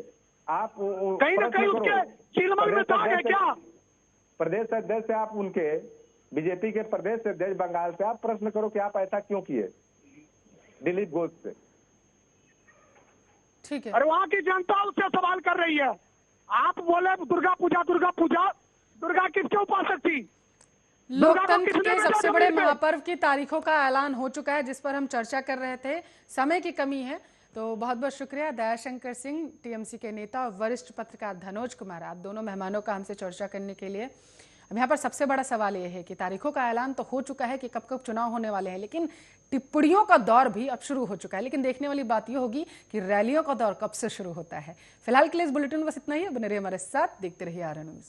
आप कहीं ना प्रश्न कहीं करो। उसके चिलमल में दाग है क्या? प्रदेश अध्यक्ष से आप उनके, बीजेपी के प्रदेश अध्यक्ष बंगाल से आप प्रश्न करो कि आप ऐसा क्यों किए दिलीप घोष से। ठीक है। अरे वहाँ की जनता उससे सवाल कर रही है। आप बोले दुर्गा पूजा, दुर्गा पूजा, दुर्गा किसके उपासक थी? लोकतंत्र किसने के भेजा सबसे बड़े जमीन पे? महापर्व की तारीखों का ऐलान हो चुका है, जिस पर हम चर्चा कर रहे थे। समय की कमी है, तो बहुत बहुत शुक्रिया दयाशंकर सिंह, टीएमसी के नेता और वरिष्ठ पत्रकार धनोज कुमार, आप दोनों मेहमानों का हमसे चर्चा करने के लिए। अब यहाँ पर सबसे बड़ा सवाल ये है कि तारीखों का ऐलान तो हो चुका है कि कब कब चुनाव होने वाले हैं, लेकिन टिप्पणियों का दौर भी अब शुरू हो चुका है। लेकिन देखने वाली बात यह होगी कि रैलियों का दौर कब से शुरू होता है। फिलहाल के लिए इस बुलेटिन में बस इतना ही। बने रहिए हमारे साथ, देखते रहिए आरएन न्यूज़।